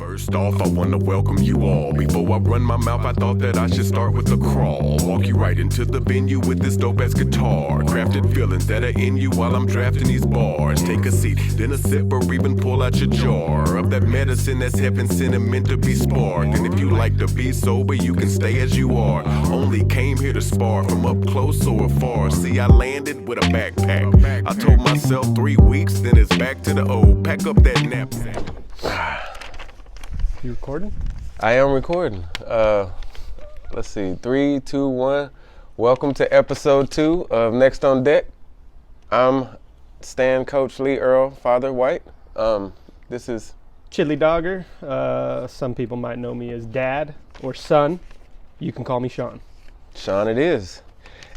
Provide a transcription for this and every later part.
First off, I want to welcome you all. Before I run my mouth, I thought that I should start with a crawl. Walk you right into the venue with this dope-ass guitar. Crafted feelings that are in you while I'm drafting these bars. Take a seat, then a sip, or even pull out your jar of that medicine that's heaven sent and meant to be sparked. And if you like to be sober, you can stay as you are. Only came here to spar from up close or afar. See, I landed with a backpack. I told myself 3 weeks, then it's back to the old. Pack up that knapsack. You recording? I am recording. Let's see, 3, 2, 1. Welcome to episode 2 of Next on Deck. I'm Stan Coach Lee Earl, Father White. This is Chili Dogger. Some people might know me as Dad or Son. You can call me Sean. Sean it is.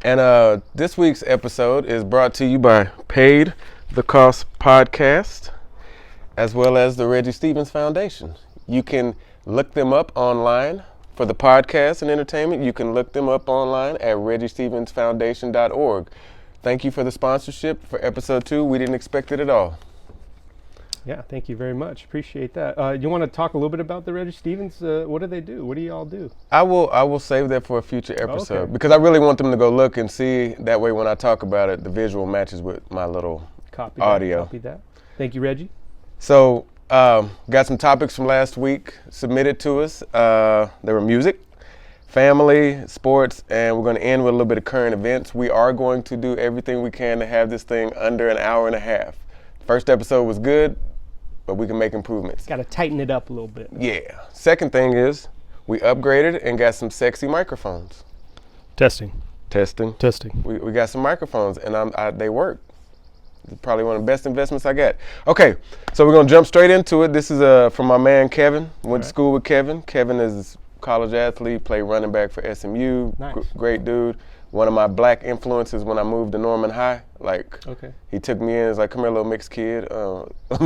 And this week's episode is brought to you by Paid the Cost Podcast, as well as the Reggie Stevens Foundation. You can look them up online for the podcast and entertainment. You can look them up online at reggiestevensfoundation.org. Thank you for the sponsorship for episode 2. We didn't expect it at all. Yeah, thank you very much. Appreciate that. You want to talk a little bit about the Reggie Stevens? What do they do? What do y'all do? I will save that for a future episode Okay. because I really want them to go look and see. That way when I talk about it, the visual matches with my little Copy audio. Copy that. Thank you, Reggie. So, got some topics from last week submitted to us. There were music, family, sports, and we're going to end with a little bit of current events. We are going to do everything we can to have this thing under an hour and a half. First episode was good, but we can make improvements. Got to tighten it up a little bit. Yeah. Second thing is we upgraded and got some sexy microphones. Testing. Testing. We got some microphones, and they work. It's probably one of the best investments I got. Okay, so we're going to jump straight into it. This is from my man Kevin. Went to school with Kevin. Kevin is a college athlete, played running back for SMU. Nice. Great dude. One of my black influences when I moved to Norman High. Okay. He took me in. He's like, "Come here, little mixed kid. Let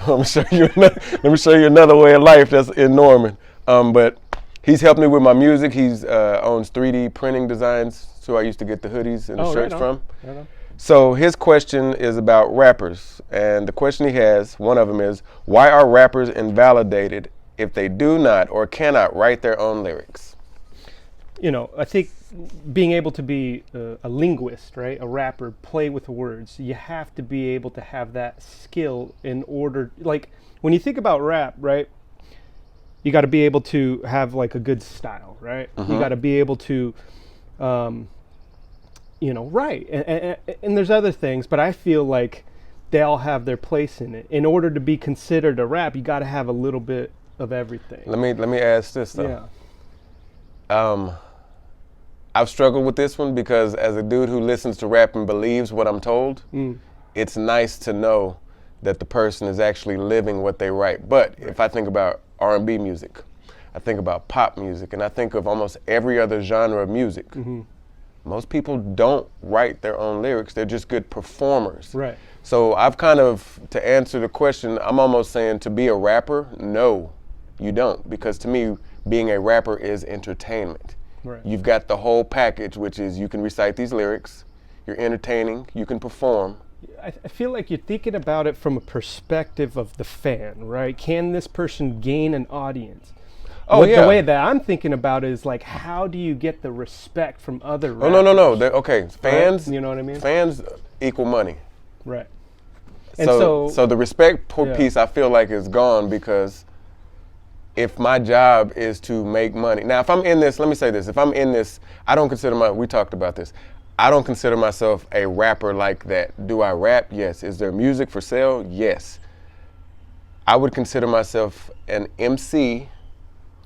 me show you another way of life that's in Norman." But he's helped me with my music. He's owns 3D printing designs, so I used to get the hoodies and the shirts from. Right on. So his question is about rappers, and the question he has, one of them is, why are rappers invalidated if they do not or cannot write their own lyrics? You know, I think being able to be a linguist, right, a rapper, play with words, you have to be able to have that skill in order, like, when you think about rap, right, you got to be able to have, like, a good style, right? You got to be able to, write. And there's other things, but I feel like they all have their place in it. In order to be considered a rap, you got to have a little bit of everything. Let me ask this, though. Yeah. I've struggled with this one because as a dude who listens to rap and believes what I'm told, it's nice to know that the person is actually living what they write. But if I think about R&B music, I think about pop music, and I think of almost every other genre of music. Most people don't write their own lyrics. They're just good performers. Right. So I've kind of, to answer the question, I'm almost saying to be a rapper, no, you don't. Because to me, being a rapper is entertainment. Right. You've got the whole package, which is you can recite these lyrics, you're entertaining, you can perform. I feel like you're thinking about it from a perspective of the fan, right? Can this person gain an audience? Oh, yeah. The way that I'm thinking about it is like, how do you get the respect from other rappers? Oh, no. Okay, fans. Right? You know what I mean? Fans equal money. Right. And So the respect Yeah. piece I feel like is gone because if my job is to make money. Now, if I'm in this, let me say this. If I'm in this, I don't consider we talked about this. I don't consider myself a rapper like that. Do I rap? Yes. Is there music for sale? Yes. I would consider myself an MC.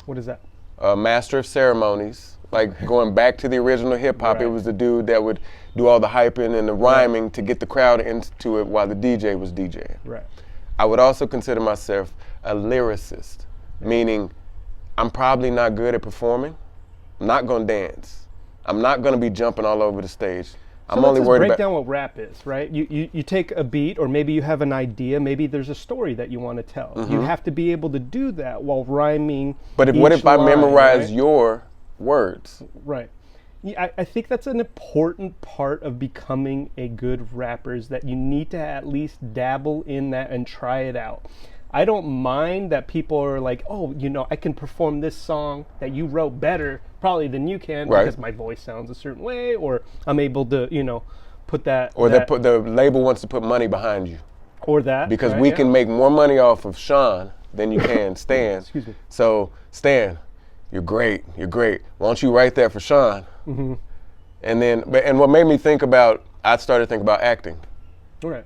What is that? A master of ceremonies, like going back to the original hip hop. Right. It was the dude that would do all the hyping and the rhyming to get the crowd into it while the DJ was DJing. Right. I would also consider myself a lyricist, meaning I'm probably not good at performing. I'm not going to dance. I'm not going to be jumping all over the stage. I'm only worried break about. down what rap is, right? You take a beat, or maybe you have an idea, maybe there's a story that you want to tell. You have to be able to do that while rhyming. But what if I line, memorize right? your words? Right. Yeah, I think that's an important part of becoming a good rapper, is that you need to at least dabble in that and try it out. I don't mind that people are like, oh, you know, I can perform this song that you wrote better probably than you can Right. because my voice sounds a certain way, or I'm able to, you know, put that Or that, the label wants to put money behind you or that because right, we yeah. can make more money off of Sean than you can Stan. Excuse me. So Stan, you're great. You're great. Why don't you write that for Sean? Mm-hmm. And then, and what made me think about, I started thinking about acting. All right.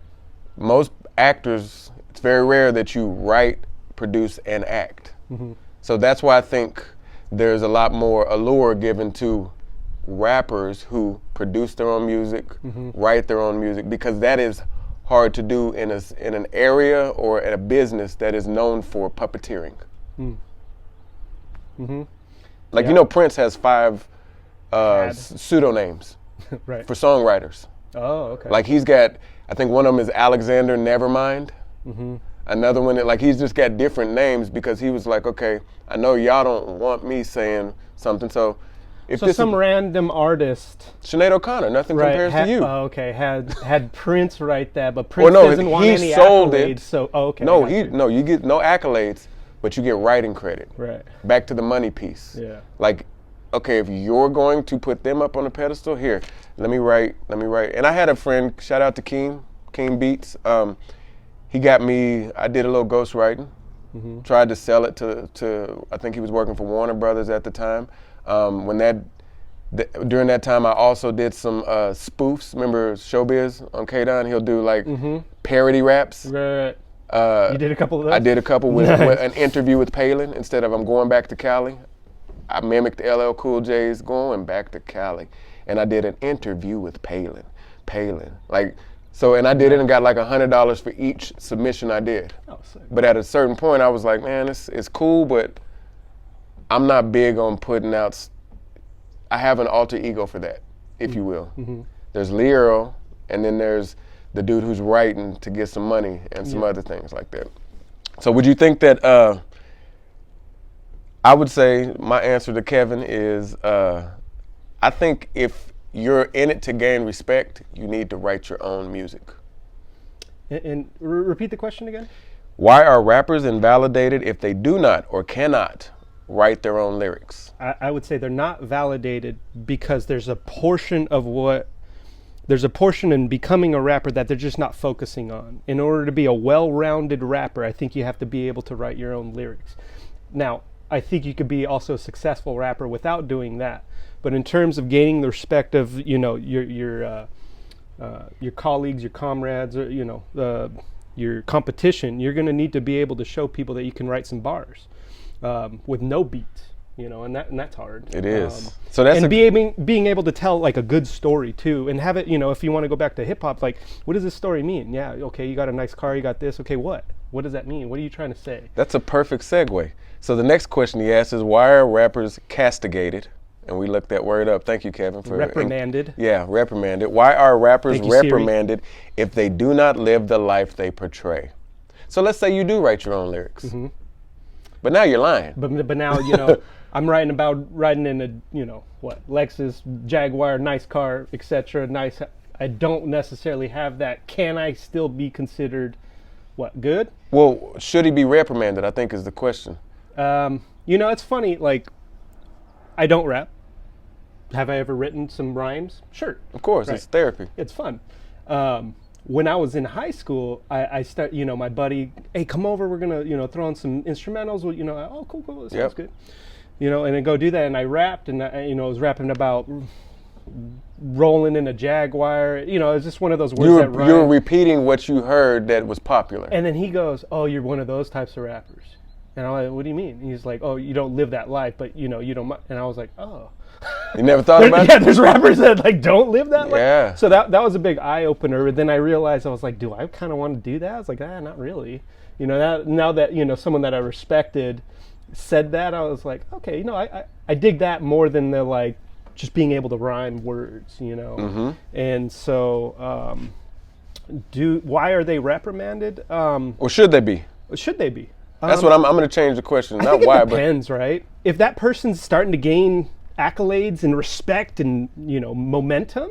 Most actors, it's very rare that you write, produce, and act. Mm-hmm. So that's why I think there's a lot more allure given to rappers who produce their own music, write their own music, because that is hard to do in an area or in a business that is known for puppeteering. Like, Yeah. you know, Prince has 5 Had. pseudonames Right. for songwriters. Oh, okay. Like, he's got, I think one of them is Alexander Nevermind. Another one, like, he's just got different names because he was like, okay, I know y'all don't want me saying something, so if so this some is random artist, Sinead O'Connor, nothing right? compares to you. Oh, okay. Had Prince write that, but Prince Or no, doesn't want he any sold accolades. it. So, oh, okay. No, got you. no, you get no accolades, but you get writing credit. Right. Back to the money piece. Yeah. Like, okay, if you're going to put them up on a pedestal, here, let me write. And I had a friend, shout out to Keem Beats. He got me, I did a little ghostwriting, tried to sell it to, I think he was working for Warner Brothers at the time. During that time, I also did some spoofs. Remember Showbiz on K-Don? He'll do like parody raps. Right. You did a couple of those? I did a couple with Nice. an interview with Palin instead of I'm going back to Cali. I mimicked LL Cool J's going back to Cali. And I did an interview with Palin. Like, so, and I did it and got like $100 for each submission I did. Oh, sick. But at a certain point, I was like, man, it's cool, but I'm not big on putting out. I have an alter ego for that, if you will. There's Leo, and then there's the dude who's writing to get some money and some other things like that. So would you think that, I would say my answer to Kevin is, I think if you're in it to gain respect, you need to write your own music. And repeat the question again? Why are rappers invalidated if they do not or cannot write their own lyrics? I would say they're not validated because there's a portion in becoming a rapper that they're just not focusing on. In order to be a well-rounded rapper, I think you have to be able to write your own lyrics. Now, I think you could be also a successful rapper without doing that. But in terms of gaining the respect of, you know, your colleagues, your comrades, or, you know, your competition, you're going to need to be able to show people that you can write some bars with no beat, you know, and that's hard. It is. So that's and being able to tell like a good story too, and have it, you know, if you want to go back to hip hop, like, what does this story mean? Yeah, okay, you got a nice car, you got this. Okay, what? What does that mean? What are you trying to say? That's a perfect segue. So the next question he asks is, why are rappers castigated? And we looked that word up. Thank you, Kevin, for Reprimanded. Yeah, reprimanded. Why are rappers Thank you, Siri. reprimanded if they do not live the life they portray? So let's say you do write your own lyrics, but now you're lying. But now, you know, I'm riding in a, you know, what, Lexus, Jaguar, nice car, etc. Nice. I don't necessarily have that. Can I still be considered, what, good? Well, should he be reprimanded, I think is the question. You know, it's funny, like, I don't rap. Have I ever written some rhymes? Sure. Of course, Right. it's therapy. It's fun. When I was in high school, I start, you know, my buddy, hey, come over, we're gonna, you know, throw in some instrumentals. Well, you know, oh, cool, that sounds Yep. good. You know, and then go do that, and I rapped, and I, you know, I was rapping about rolling in a Jaguar. You know, it's just one of those words that rhyme. You were repeating what you heard that was popular. And then he goes, oh, you're one of those types of rappers. And I'm like, what do you mean? And he's like, oh, you don't live that life, but, you know, you don't. And I was like, oh. You never thought about Yeah, it? there's rappers that like don't live that life. Yeah. So that was a big eye opener. Then I realized, I was like, do I kind of want to do that? I was like, not really. You know, now that, you know, someone that I respected said that, I was like, okay, you know, I dig that more than the like just being able to rhyme words, you know. And so why are they reprimanded? Or should they be? Should they be? That's what I'm going to change the question. I Not think why, it depends, right? If that person's starting to gain accolades and respect and, you know, momentum,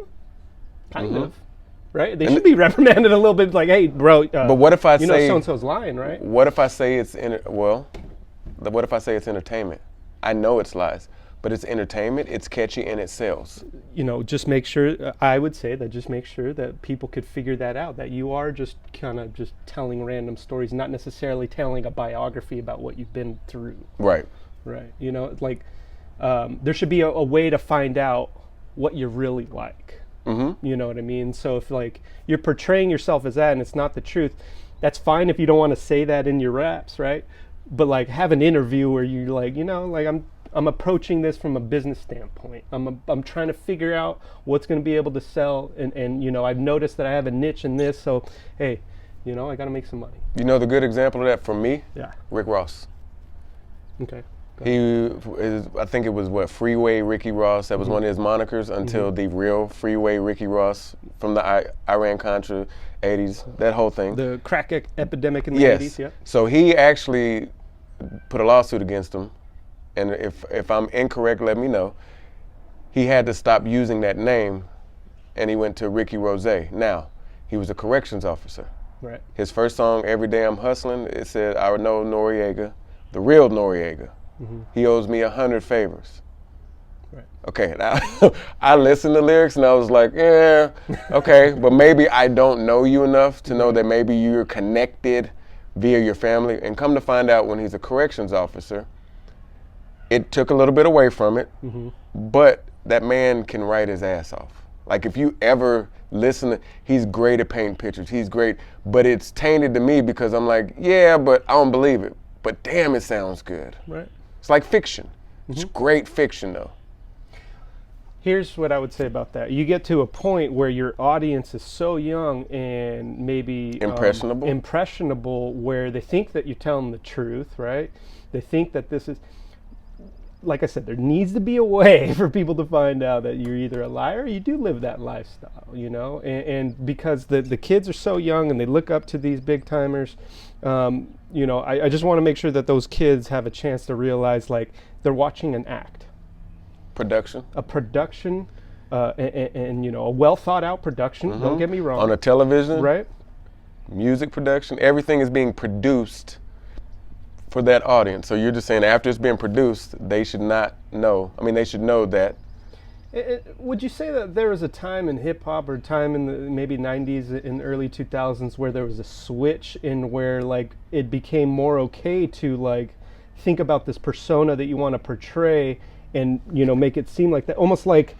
kind of. right? They should be reprimanded a little bit, like, hey, bro. But what if I you say know so-and-so's lying, right? What if I say what if I say it's entertainment? I know it's lies, but it's entertainment. It's catchy and it sells. You know, just make sure. I would say that just make sure that people could figure that out. That you are just kind of just telling random stories, not necessarily telling a biography about what you've been through. Right. Right. You know, like there should be a way to find out what you're really like. Mm-hmm. You know what I mean? So if like you're portraying yourself as that and it's not the truth, that's fine if you don't want to say that in your raps, right? But like have an interview where you're like, you know, like I'm approaching this from a business standpoint. I'm trying to figure out what's going to be able to sell, and you know, I've noticed that I have a niche in this, so hey, you know, I got to make some money. You know the good example of that for me? Yeah. Rick Ross. Okay. I think it was Freeway Ricky Ross. That was one of his monikers until the real Freeway Ricky Ross from the Iran-Contra 80s, that whole thing. The crack epidemic in the Yes. 80s, yeah. So he actually put a lawsuit against him, and if I'm incorrect, let me know. He had to stop using that name, and he went to Ricky Rose. Now, he was a corrections officer. Right. His first song, Every Day I'm Hustling, it said, I know Noriega, the real Noriega. He owes me 100 favors. Right. Okay, now I listened to lyrics and I was like, yeah, okay, but maybe I don't know you enough to know that maybe you're connected via your family. And come to find out, when he's a corrections officer, it took a little bit away from it, but that man can write his ass off. Like if you ever listen, he's great at painting pictures, he's great, but it's tainted to me because I'm like, yeah, but I don't believe it. But damn, it sounds good. Right. It's like fiction. It's great fiction though. Here's what I would say about that. You get to a point where your audience is so young and maybe impressionable where they think that you're telling the truth, right? They think that this is, like I said, there needs to be a way for people to find out that you're either a liar or you do live that lifestyle, you know? And because the kids are so young and they look up to these big timers, you know, I just want to make sure that those kids have a chance to realize like they're watching an act. A production, and you know, a well thought out production, don't get me wrong. On a television, right? Music production, everything is being produced for that audience. So you're just saying after it's being produced, they should not know. I mean, they should know that. Would you say that there was a time in hip hop or time in the maybe 90s and early 2000s where there was a switch in where like it became more okay to like think about this persona that you want to portray and, you know, make it seem like that, almost like,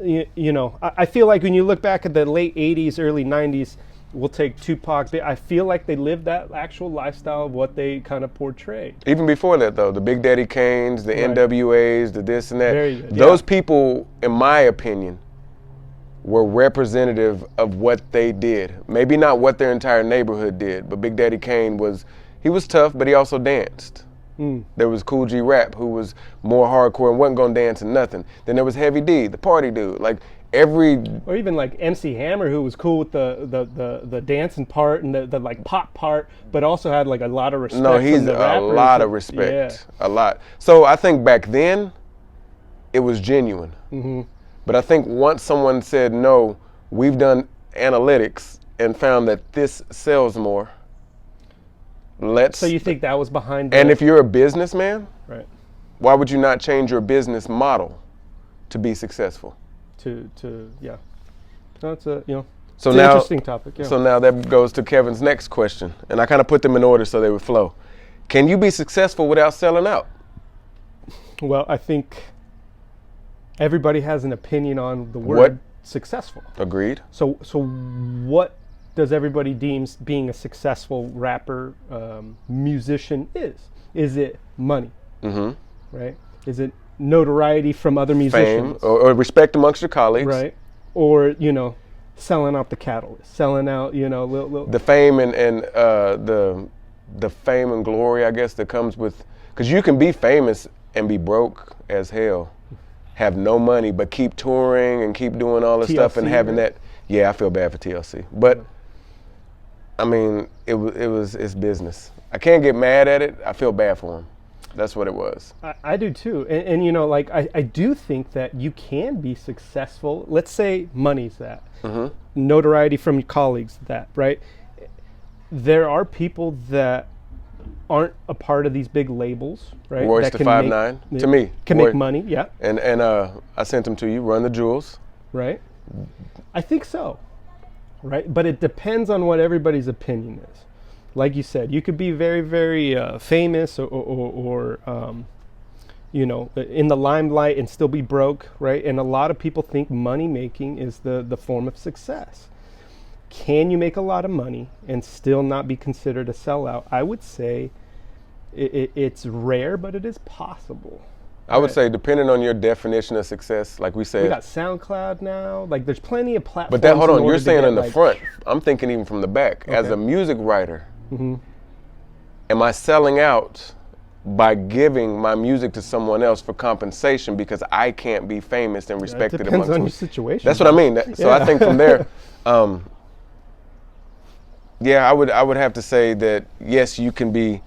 you know, I feel like when you look back at the late 80s, early 90s, we'll take Tupac, I feel like they lived that actual lifestyle of what they kind of portrayed. Even before that though, the Big Daddy Kanes, the NWAs, the this and that, Very good. Those people, in my opinion, were representative of what they did. Maybe not what their entire neighborhood did, but Big Daddy Kane he was tough, but he also danced. There was Cool G Rap, who was more hardcore and wasn't gonna dance and nothing. Then there was Heavy D, the party dude. Like or even like MC Hammer, who was cool with the dancing part and the like pop part, but also had like a lot of respect. No, he's from the a rappers. lot of respect, a lot. So I think back then, it was genuine. But I think once someone said, no, we've done analytics and found that this sells more. So you think that was behind And if you're a businessman, right, why would you not change your business model to be successful? Yeah. That's a, you know, so it's now, an interesting topic. Yeah. So now that goes to Kevin's next question, and I kind of put them in order so they would flow. Can you be successful without selling out? Well, I think everybody has an opinion on the word successful. Agreed. So what does everybody deems being a successful rapper, musician is? Is it money? Right? Is it notoriety from other musicians? Fame or respect amongst your colleagues? Right. Or, you know, selling out the catalyst, selling out, you know, little the fame and the fame and glory, I guess, that comes with, because you can be famous and be broke as hell, have no money, but keep touring and keep doing all this stuff and having that. Yeah, I feel bad for TLC, but I mean, it's business. I can't get mad at it. I feel bad for him. That's what it was. I do too. And you know, like, I do think that you can be successful. Let's say money's that. Notoriety from your colleagues, that, right? There are people that aren't a part of these big labels, right? Royce that the can 5'9", to me. Can Roy- make money, yeah. And I sent them to you, Run the Jewels. Right? I think so. Right? But it depends on what everybody's opinion is. Like you said, you could be very, very famous or you know, in the limelight and still be broke, right? And a lot of people think money making is the form of success. Can you make a lot of money and still not be considered a sellout? I would say it's rare, but it is possible. I would say, depending on your definition of success, like we said. We got SoundCloud now. Like, there's plenty of platforms. But that, hold on, in you're order to saying get, in the like, front. I'm thinking even from the back. As Okay. a music writer, am I selling out by giving my music to someone else for compensation because I can't be famous and It respected depends amongst on them? your situation. That's what I mean. So I think from there, yeah, I would have to say that yes, you can be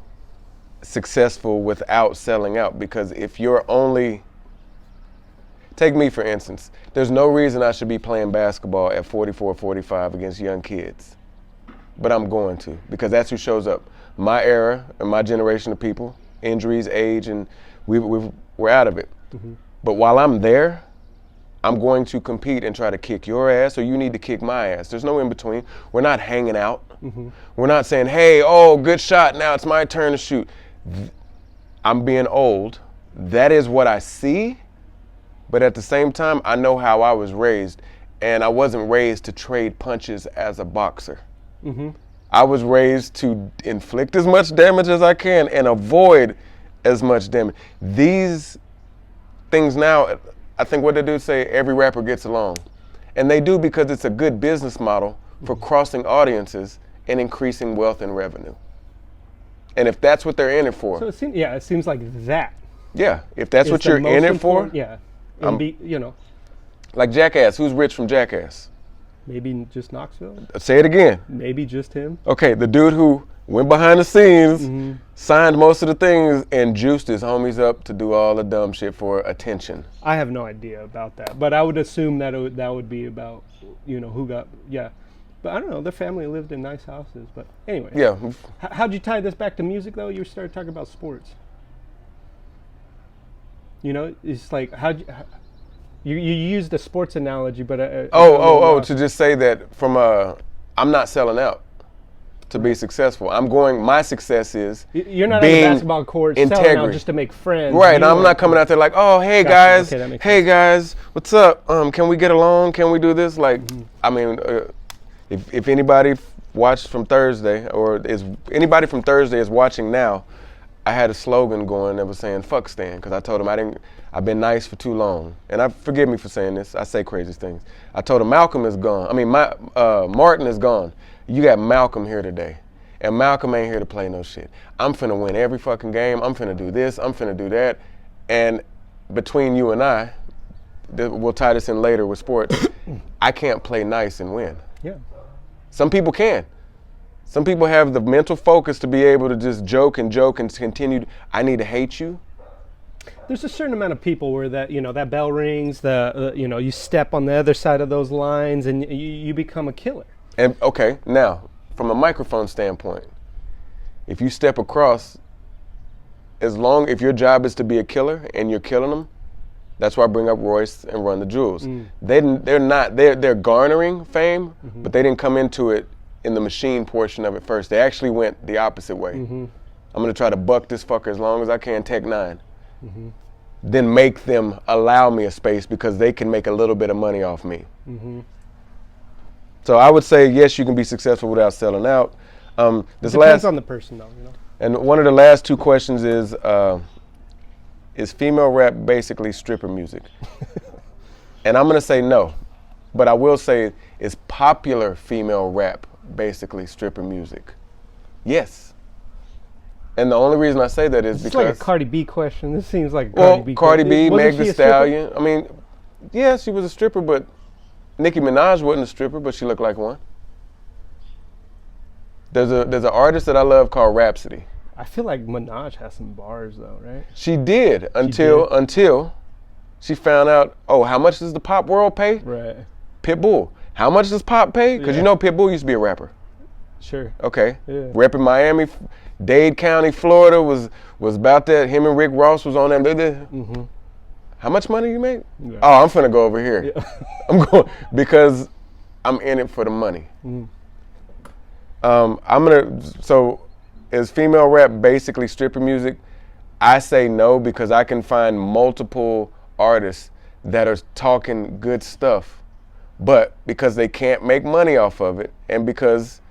successful without selling out, because if you're only, take me for instance, there's no reason I should be playing basketball at 44, 45 against young kids, but I'm going to, because that's who shows up. My era and my generation of people, injuries, age, and we're out of it. But while I'm there, I'm going to compete and try to kick your ass, or you need to kick my ass. There's no in between. We're not hanging out. We're not saying, hey, oh, good shot, now it's my turn to shoot. I'm being old. That is what I see, but at the same time, I know how I was raised, and I wasn't raised to trade punches as a boxer. I was raised to inflict as much damage as I can and avoid as much damage. These things now, I think what they do is say every rapper gets along. And they do, because it's a good business model for crossing audiences and increasing wealth and revenue. And if that's what they're in it for. So it seems like that. Yeah, if that's is what the you're most in it important- for. Yeah. And you know, Like Jackass, who's rich from Jackass? maybe just Knoxville. Say it again. Maybe just him. Okay, the dude who went behind the scenes, signed most of the things, and juiced his homies up to do all the dumb shit for attention. I have no idea about that, but I would assume that that would be about, you know, who got, yeah. But I don't know, their family lived in nice houses, but anyway. Yeah. How'd you tie this back to music, though? You started talking about sports. You know, it's like, you used a sports analogy, but to just say that from I'm not selling out to be successful. My success is You're not on being the basketball court selling out integrity. just to make friends. Right, You I'm are- not coming out there like, oh, hey Gotcha. guys, Okay, that makes hey guys, what's up? Can we get along? Can we do this? Like, I mean, if anybody watched from Thursday, or is anybody from Thursday is watching now, I had a slogan going that was saying "fuck Stan," because I told him I've been nice for too long, and forgive me for saying this. I say crazy things. I told him Malcolm is gone. I mean, Martin is gone. You got Malcolm here today. And Malcolm ain't here to play no shit. I'm finna win every fucking game. I'm finna do this. I'm finna do that. And between you and I, we'll tie this in later with sports, I can't play nice and win. Yeah. Some people can. Some people have the mental focus to be able to just joke and continue. I need to hate you. There's a certain amount of people where that bell rings, you step on the other side of those lines and you become a killer. And okay, now, from a microphone standpoint, if you step across, if your job is to be a killer and you're killing them, that's why I bring up Royce and Run the Jewels. They're garnering fame, but they didn't come into it in the machine portion of it first. They actually went the opposite way. I'm gonna try to buck this fucker as long as I can, Tech 9. Then make them allow me a space because they can make a little bit of money off me. So I would say, yes, you can be successful without selling out. Depends on the person, though, you know. And one of the last two questions is female rap basically stripper music? And I'm gonna say no, but I will say, is popular female rap basically stripper music? Yes. And the only reason I say that is It's because like a Cardi B question. This seems like a Cardi question. B, Wasn't Meg she Thee a stripper? Stallion. I mean, yeah, she was a stripper, but Nicki Minaj wasn't a stripper, but she looked like one. There's an artist that I love called Rhapsody. I feel like Minaj has some bars though, right? She did until she found out, oh, how much does the pop world pay? Right. Pitbull. How much does Pop pay? Because you know Pitbull used to be a rapper. Sure. Okay. Yeah. Repping Miami, Dade County, Florida was about that. Him and Rick Ross was on that. Mm-hmm. How much money you make? Yeah. Oh, I'm finna go over here. Yeah. I'm going because I'm in it for the money. Mm. So is female rap basically stripper music? I say no because I can find multiple artists that are talking good stuff, but because they can't make money off of it, and because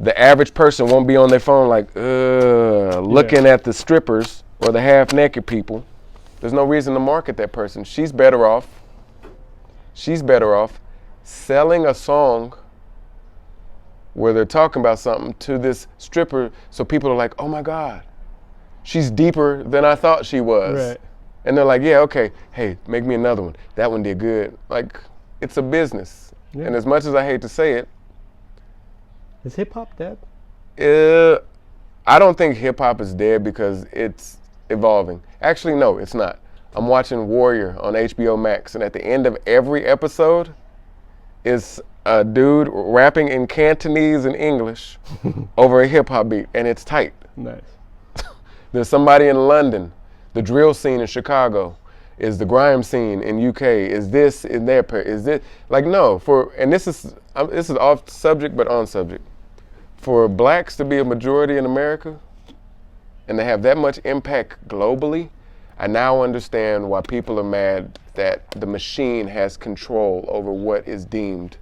the average person won't be on their phone like, looking at the strippers or the half-naked people, there's no reason to market that person. She's better off selling a song where they're talking about something to this stripper, so people are like, oh my God, she's deeper than I thought she was. Right. And they're like, yeah, okay, hey, make me another one. That one did good. Like, it's a business. Yeah. And as much as I hate to say it, Is hip hop dead? I don't think hip hop is dead because it's evolving. Actually, no, it's not. I'm watching Warrior on HBO Max, and at the end of every episode is a dude rapping in Cantonese and English over a hip hop beat, and it's tight. Nice. There's somebody in London, the drill scene in Chicago, is the grime scene in UK, is this in their, is this, like no, and this is off subject but on subject. For blacks to be a majority in America and to have that much impact globally, I now understand why people are mad that the machine has control over what is deemed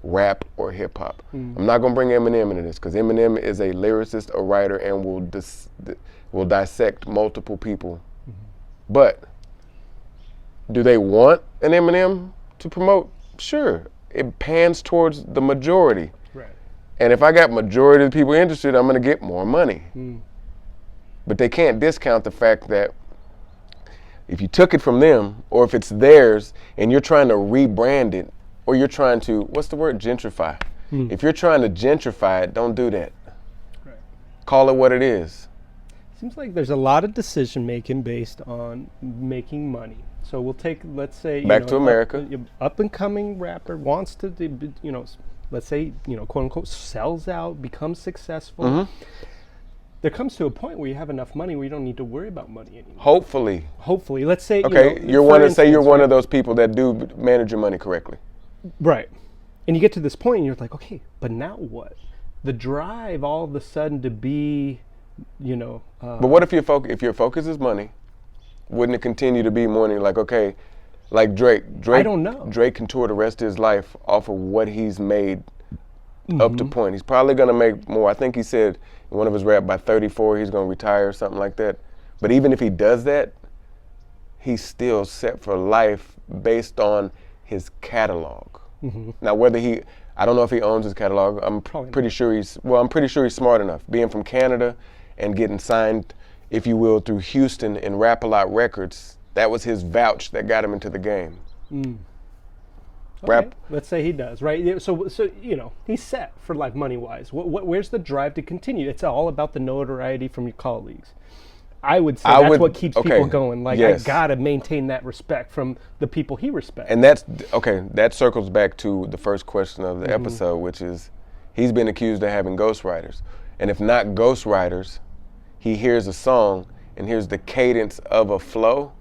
rap or hip hop. I'm not gonna bring Eminem into this because Eminem is a lyricist, a writer, and will dissect multiple people. But do they want an Eminem to promote? Sure, it pans towards the majority. Right. And if I got majority of the people interested, I'm gonna get more money. But they can't discount the fact that if you took it from them, or if it's theirs, and you're trying to rebrand it, or you're trying to, what's the word, gentrify. If you're trying to gentrify it, don't do that. Right. Call it what it is. Seems like there's a lot of decision making based on making money. So we'll take, let's say, Back to America. Up and coming rapper wants to, let's say, quote unquote, sells out, becomes successful. There comes to a point where you have enough money where you don't need to worry about money anymore. Hopefully, let's say. Okay, you're one of those people that do manage your money correctly. Right. And you get to this point and you're like, okay, but now what? The drive all of a sudden to be, But what if your focus is money? Wouldn't it continue to be money? Like, okay, like Drake. I don't know. Drake can tour the rest of his life off of what he's made up to point. He's probably gonna make more. I think he said in one of his rap by 34 he's gonna retire or something like that. But even if he does that, he's still set for life based on his catalog. Now, I don't know if he owns his catalog. I'm pretty sure he's smart enough. Being from Canada and getting signed, if you will, through Houston and Rap-A-Lot Records, that was his vouch that got him into the game. Okay. Let's say he does, right? So he's set for life money-wise. Where's the drive to continue? It's all about the notoriety from your colleagues. I would say that's what keeps people going. Like, yes. I gotta maintain that respect from the people he respects. And that circles back to the first question of the episode, which is he's been accused of having ghostwriters. And if not ghostwriters, he hears a song and hears the cadence of a flow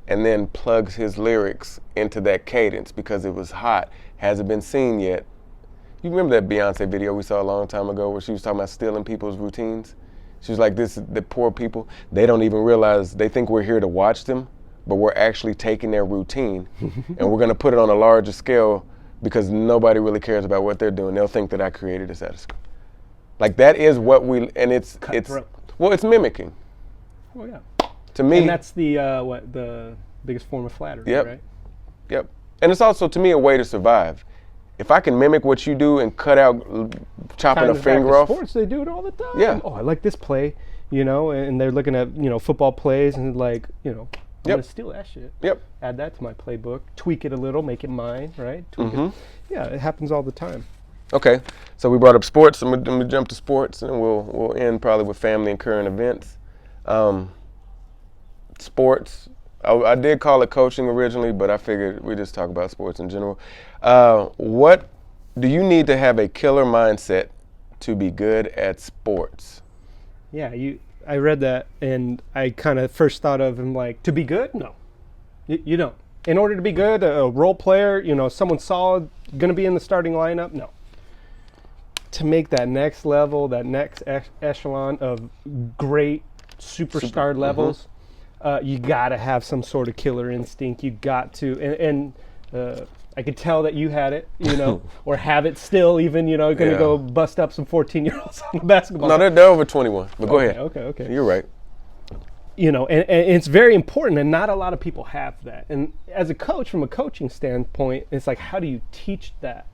and then plugs his lyrics into that cadence because it was hot, hasn't been seen yet. You remember that Beyonce video we saw a long time ago where she was talking about stealing people's routines? She was like, the poor people, they don't even realize, they think we're here to watch them, but we're actually taking their routine and we're gonna put it on a larger scale because nobody really cares about what they're doing. They'll think that I created this at a school. Like that is what it's mimicking. Well, yeah. To me. And that's the biggest form of flattery, right? Yep. And it's also, to me, a way to survive. If I can mimic what you do and cut out chopping a finger off. Sports, they do it all the time. Yeah. Oh, I like this play, and they're looking at, football plays and like, I'm going to steal that shit. Yep. Add that to my playbook, tweak it a little, make it mine, right? Tweak it. Yeah, it happens all the time. Okay, so we brought up sports. I'm gonna jump to sports, and we'll end probably with family and current events. Sports. I did call it coaching originally, but I figured we just talk about sports in general. What do you need to have a killer mindset to be good at sports? Yeah, I read that and I kind of first thought of him like, to be good? No, you don't. In order to be good, a role player, someone solid, going to be in the starting lineup? No. To make that next level, that next echelon of great superstar levels, you got to have some sort of killer instinct. You got to, and I could tell that you had it, or have it still, even, going to go bust up some 14-year-olds on the basketball. No, they're over 21, but go ahead. Okay. You're right. And it's very important, and not a lot of people have that. And as a coach, from a coaching standpoint, it's like, how do you teach that,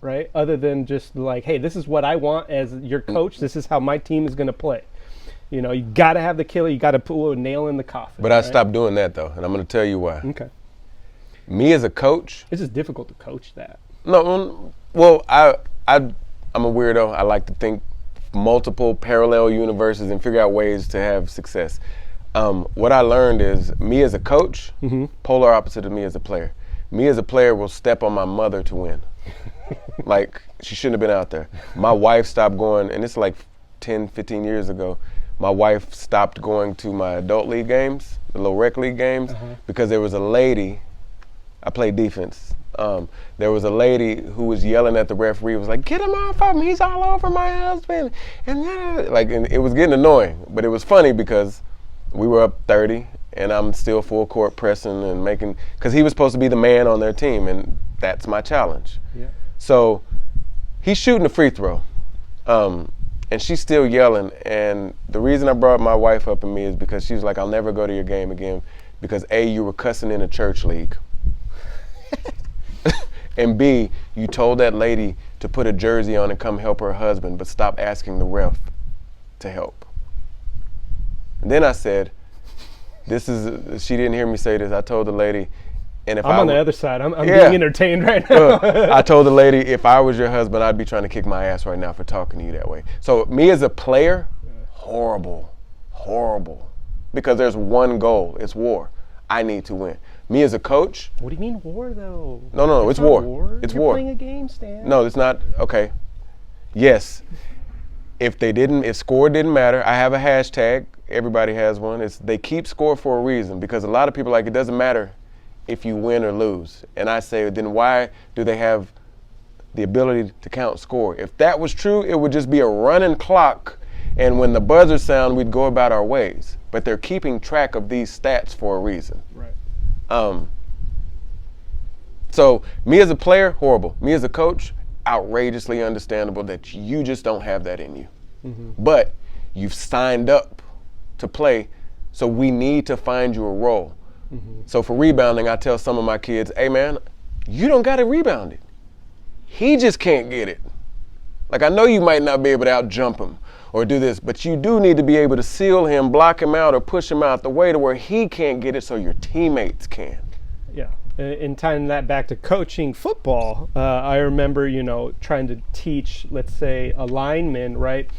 right? Other than just like, hey, this is what I want as your coach. This is how my team is going to play. You got to have the killer. You got to put a nail in the coffin. But I stopped doing that, though, and I'm going to tell you why. Okay. Me as a coach. It's just difficult to coach that. No, well, I'm a weirdo. I like to think multiple parallel universes and figure out ways to have success. What I learned is me as a coach, polar opposite of me as a player. Me as a player will step on my mother to win. Like, she shouldn't have been out there. My wife stopped going, and it's like 10, 15 years ago. My wife stopped going to my adult league games, the little rec league games, because there was a lady, I played defense. There was a lady who was yelling at the referee, was like, get him off of him, he's all over my husband. And it was getting annoying, but it was funny because we were up 30 and I'm still full court pressing and making, because he was supposed to be the man on their team, and that's my challenge. Yeah. So he's shooting a free throw, and she's still yelling. And the reason I brought my wife up in me is because she was like, I'll never go to your game again because A, you were cussing in a church league. And B, you told that lady to put a jersey on and come help her husband, but stop asking the ref to help. And then I said, she didn't hear me say this. I told the lady, and if I'm on the other side. I'm being entertained right now. I told the lady, if I was your husband, I'd be trying to kick my ass right now for talking to you that way. So me as a player, horrible. Because there's one goal, it's war. I need to win. Me as a coach. What do you mean war, though? No, it's war. It's You're war. Playing a game, Stan. No, it's not. Okay. Yes. If score didn't matter, I have a hashtag. Everybody has one. It's they keep score for a reason, because a lot of people are like, it doesn't matter if you win or lose. And I say, then why do they have the ability to count score? If that was true, it would just be a running clock, and when the buzzer sound, we'd go about our ways. But they're keeping track of these stats for a reason. Right. So me as a player, horrible. Me as a coach, outrageously understandable that you just don't have that in you. But you've signed up to play, so we need to find you a role. So for rebounding, I tell some of my kids, hey man, you don't got to rebound it. He just can't get it. Like, I know you might not be able to out jump him or do this, but you do need to be able to seal him, block him out, or push him out the way to where he can't get it so your teammates can. Yeah. And tying that back to coaching football, I remember, trying to teach, let's say, a lineman, right?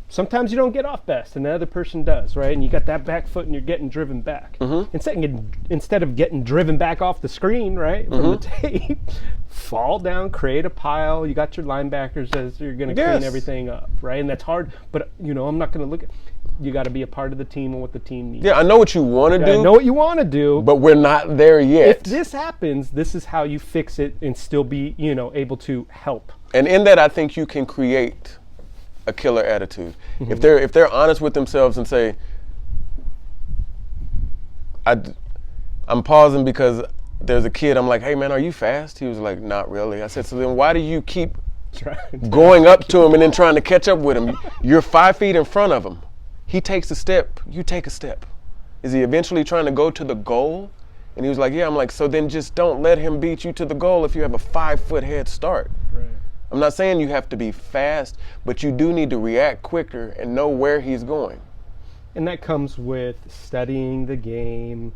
Sometimes you don't get off best and the other person does, right? And you got that back foot and you're getting driven back. Instead of getting driven back off the screen, right, from the tape, fall down, create a pile. You got your linebackers as you're going to clean everything up, right? And that's hard, but, I'm not going to look at. You got to be a part of the team and what the team needs. Yeah, I know what you want to do. I know what you want to do. But we're not there yet. If this happens, this is how you fix it and still be, able to help. And in that, I think you can create a killer attitude. If they're honest with themselves and say, I'm pausing because there's a kid, I'm like, hey man, are you fast? He was like, not really. I said, so then why do you keep going up to him and then trying to catch up with him? You're 5 feet in front of him. He takes a step, you take a step. Is he eventually trying to go to the goal? And he was like, yeah. I'm like, so then just don't let him beat you to the goal if you have a 5-foot head start. Right. I'm not saying you have to be fast, but you do need to react quicker and know where he's going. And that comes with studying the game,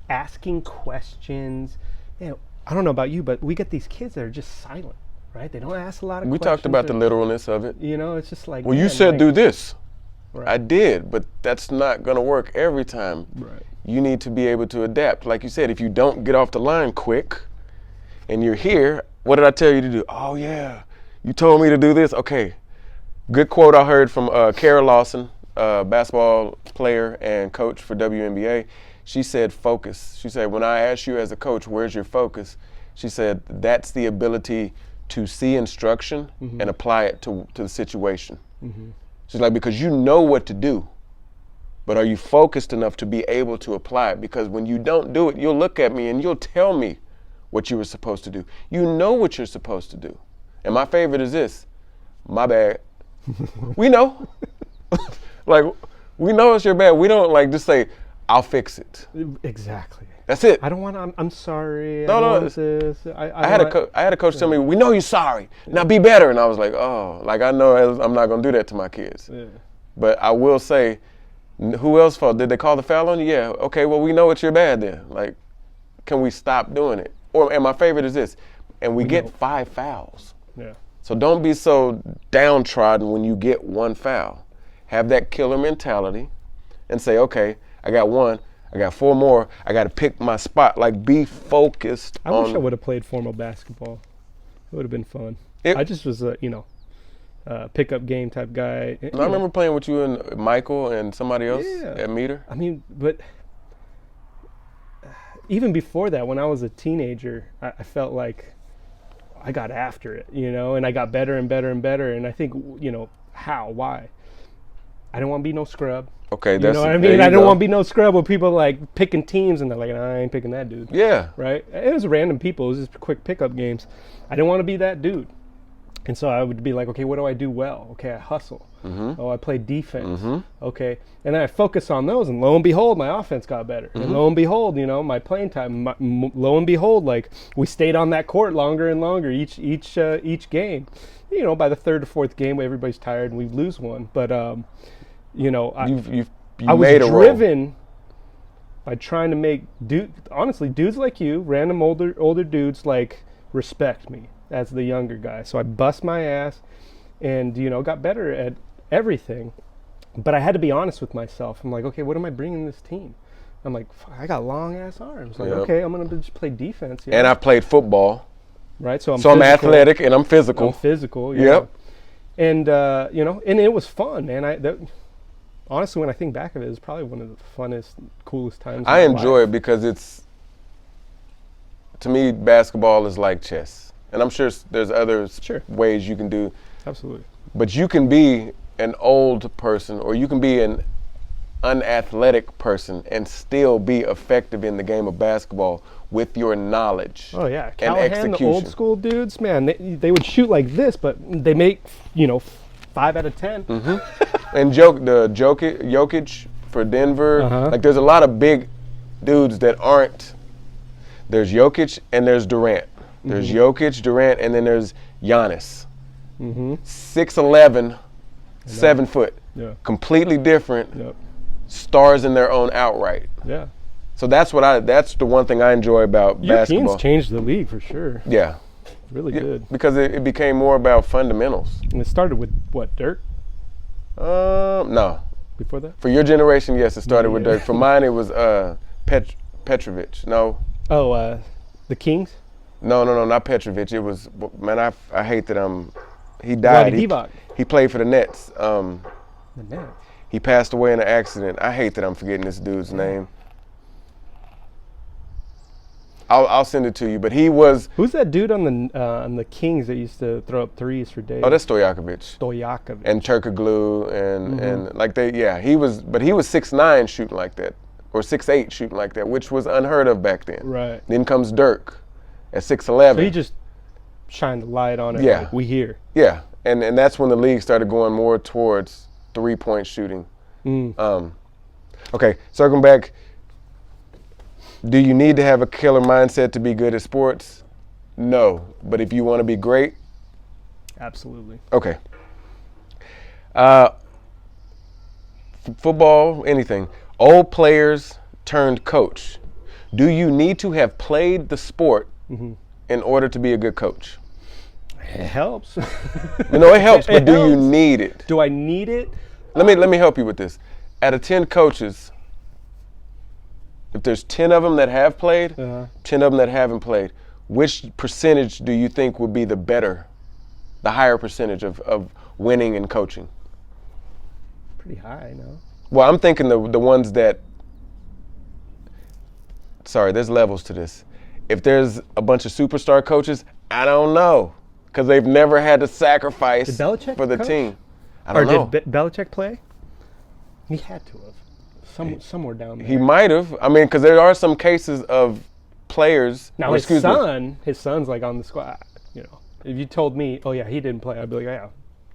asking questions. I don't know about you, but we get these kids that are just silent, right? They don't ask a lot of We questions. talked about the or- literalness of it. You know, it's just like. Well, you man, said like- do this. Right. I did, but that's not going to work every time. Right. You need to be able to adapt. Like you said, if you don't get off the line quick and you're here, what did I tell you to do? Oh, yeah, you told me to do this. Okay. Good quote I heard from Kara Lawson, basketball player and coach for WNBA. She said, focus. She said, when I asked you as a coach, where's your focus? She said, that's the ability to see instruction and apply it to the situation. She's like, because you know what to do, but are you focused enough to be able to apply it? Because when you don't do it, you'll look at me and you'll tell me what you were supposed to do. You know what you're supposed to do. And my favorite is this, my bad. We know. Like, we know it's your bad. We don't like just say, I'll fix it. Exactly. That's it. I don't want to. I'm sorry. No, I don't no, want this. I had a coach tell me, we know you're sorry. Now be better. And I was like, oh, like I know I'm not going to do that to my kids. Yeah. But I will say, who else fault? Did they call the foul on you? Yeah. Okay, well, we know it's your bad then. Like, can we stop doing it? And my favorite is this, and we get 5 fouls. Yeah. So don't be so downtrodden when you get 1 foul. Have that killer mentality and say, okay, I got 1. I got 4 more. I got to pick my spot. Like, be focused I wish I would have played formal basketball. It would have been fun. I just was a, pickup game type guy. I remember playing with you and Michael and somebody else Yeah. at Meter. I mean, but even before that, when I was a teenager, I felt like I got after it, and I got better and better and better. And I think, why? I didn't want to be no scrub. Okay, You that's know what I there mean? you I didn't go. want to be no scrub with people like picking teams and they're like, I ain't picking that dude. Yeah. Right? It was random people. It was just quick pickup games. I didn't want to be that dude. And so I would be like, okay, what do I do well? Okay, I hustle. Oh, I play defense. Okay. And then I focus on those, and lo and behold, my offense got better. And lo and behold, my playing time, lo and behold, like we stayed on that court longer and longer each game. By the third or fourth game, everybody's tired and we lose one. But, you I was made a role. driven by trying to make dudes like you, random older dudes, like respect me as the younger guy. So I bust my ass and got better at everything. But I had to be honest with myself. I'm like, okay, what am I bringing this team? I'm like, I got long ass arms. Like, Yep. okay, I'm gonna just play defense. And I played football. right. So I'm So I'm physical. athletic and I'm physical. I'm physical. Yep. And and it was fun, man. Honestly, when I think back of it, it's probably one of the funnest, coolest times. I of my enjoy life. it because to me, basketball is like chess. And I'm sure there's other Sure. ways you can do, Absolutely. but you can be an old person or you can be an unathletic person and still be effective in the game of basketball with your knowledge. Oh yeah, and Callahan, the execution. old school dudes, man, they would shoot like this, but they make 5 out of 10. And Jokic for Denver, Uh-huh. like there's a lot of big dudes that aren't. There's Jokic and there's Durant. There's Jokic, Durant, and then there's Giannis. 6'11", 7 foot, Yeah. completely different Yep. stars in their own outright. Yeah. So that's the one thing I enjoy about Europeans basketball. changed the league for sure. Yeah. Really Yeah, good. because it became more about fundamentals. And it started with what, Dirk? No. Before that? For your generation, yes, it started with Yeah. Dirk. For mine, it was Petrovic. No, Oh, the Kings? no, not Petrovic. It was, man, I hate that he died. Vlade Divac. He played for the Nets. The Nets. He passed away in an accident. I hate that I'm forgetting this dude's name. I'll send it to you, but he was, Who's that dude on the Kings that used to throw up threes for days? oh, that's Stojakovic. Stojakovic. And Turkoglu and like he was 6'9" shooting like that, or 6'8" shooting like that, which was unheard of back then. Right. Then comes Dirk at 6'11". So he just shined the light on it. Yeah. Like we here. Yeah, and that's when the league started going more towards 3-point shooting. Okay, circling back, do you need to have a killer mindset to be good at sports? No, but if you want to be great, Absolutely. okay. Football, anything. Old players turned coach. Do you need to have played the sport in order to be a good coach? It helps. You know, it helps, but It do you helps. need it? Do I need it? Let me help you with this. Out of 10 coaches, if there's 10 of them that have played, 10 of them that haven't played, which percentage do you think would be the higher percentage of winning and coaching? Pretty high, no? Well, I'm thinking the ones that, sorry, there's levels to this. If there's a bunch of superstar coaches, I don't know, because they've never had to sacrifice Did Belichick for the coach? team. I Or don't know. did Belichick play? He had to have. Somewhere down there. He might have. I mean, because there are some cases of players. Now his son's like on the squad. You know, if you told me, oh yeah, he didn't play, I'd be like, yeah,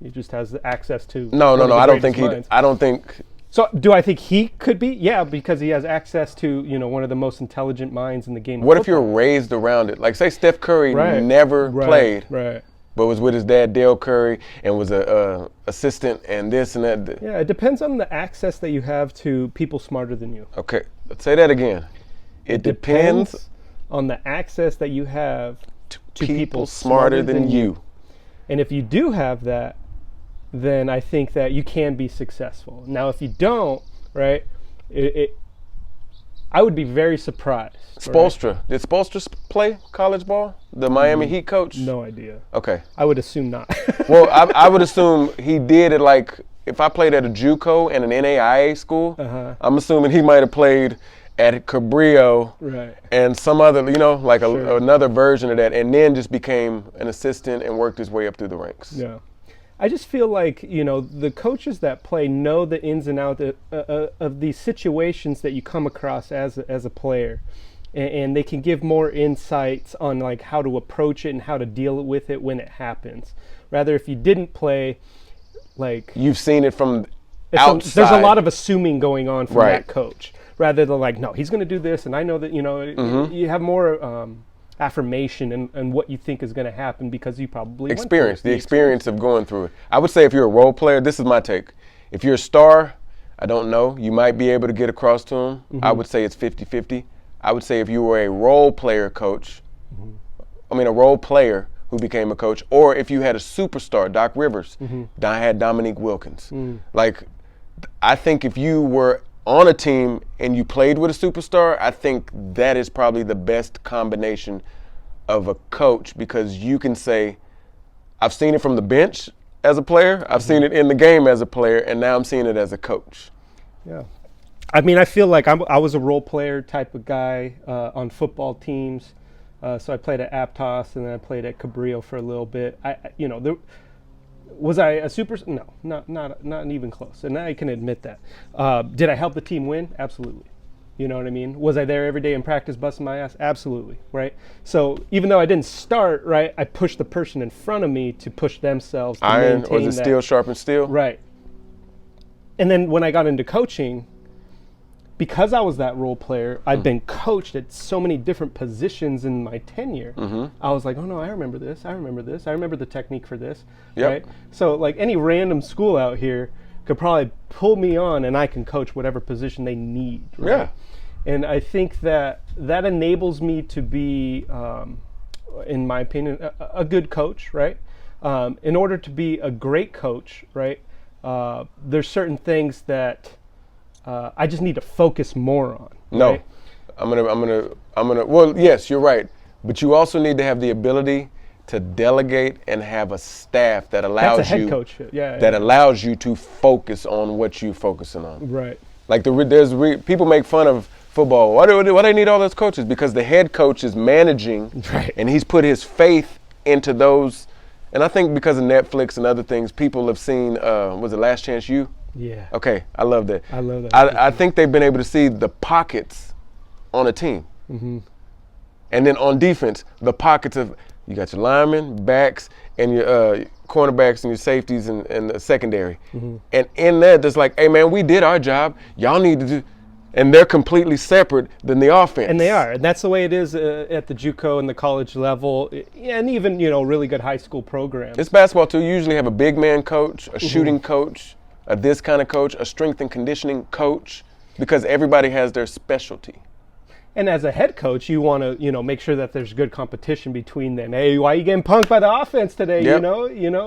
he just has the access to. No. one of the I don't greatest think minds. I don't think. So do I think he could be? Yeah, because he has access to one of the most intelligent minds in the game. What if you're raised around it? Like, say Steph Curry Right. never Right, played, Right. but was with his dad Dale Curry and was a assistant and this and that. Yeah, it depends on the access that you have to people smarter than you. Okay, let's say that again. It depends on the access that you have to people smarter than you. And if you do have that, then I think that you can be successful. Now, if you don't, right, I would be very surprised. Spoelstra. Did Spoelstra play college ball? The Miami Heat coach? No idea. Okay. I would assume not. Well, I would assume he did it like, if I played at a JUCO and an NAIA school, I'm assuming he might have played at Cabrillo Right. and some other, like Sure. another version of that, and then just became an assistant and worked his way up through the ranks. Yeah. I just feel like, the coaches that play know the ins and outs of these situations that you come across as a player. And they can give more insights on like how to approach it and how to deal with it when it happens. Rather, if you didn't play, like You've seen it from there's outside. a lot of assuming going on from Right. that coach. Rather than like, no, he's going to do this, and I know that you have more affirmation and what you think is going to happen because you probably went through experience, it. the experience of going through it. I would say if you're a role player, this is my take. If you're a star, I don't know, you might be able to get across to them. I would say it's 50-50. I would say if you were a role player coach, a role player who became a coach, or if you had a superstar, Doc Rivers, I had Dominique Wilkins. Like, I think if you were on a team and you played with a superstar, I think that is probably the best combination of a coach, because you can say, I've seen it from the bench as a player, I've seen it in the game as a player, and now I'm seeing it as a coach. Yeah. I mean, I feel like I was a role player type of guy on football teams. So I played at Aptos, and then I played at Cabrillo for a little bit. Was I a super? No, not even close. And I can admit that. Did I help the team win? Absolutely. You know what I mean? Was I there every day in practice busting my ass? Absolutely, right? So even though I didn't start, right, I pushed the person in front of me to push themselves to Iron, maintain was it that. steel sharpens steel? Right. And then when I got into coaching, because I was that role player, I'd been coached at so many different positions in my tenure. I was like, oh no, I remember this. I remember the technique for this. Yep. Right? So like any random school out here could probably pull me on, and I can coach whatever position they need. Right? Yeah. And I think that enables me to be, in my opinion, a good coach, right? In order to be a great coach, right, there's certain things that I just need to focus more on. No, right? I'm gonna. Well, yes, you're right, but you also need to have the ability to delegate and have a staff that allows That's a head you coach. Yeah. that allows you to focus on what you're focusing on. Right. Like people make fun of football. Why do they need all those coaches? Because the head coach is managing, Right. and he's put his faith into those. And I think because of Netflix and other things, people have seen. Was it Last Chance U? Yeah. Okay, I love that. I love that. I think they've been able to see the pockets on a team. And then on defense, the pockets of, you got your linemen, backs, and your cornerbacks and your safeties and the secondary. And in that, it's like, hey man, we did our job. Y'all need to do, and they're completely separate than the offense. And they are, and that's the way it is at the JUCO and the college level, and even really good high school programs. It's basketball too. You usually have a big man coach, a shooting coach, a this kind of coach, a strength and conditioning coach, because everybody has their specialty. And as a head coach, you want to, make sure that there's good competition between them. Hey, why are you getting punked by the offense today? Yep.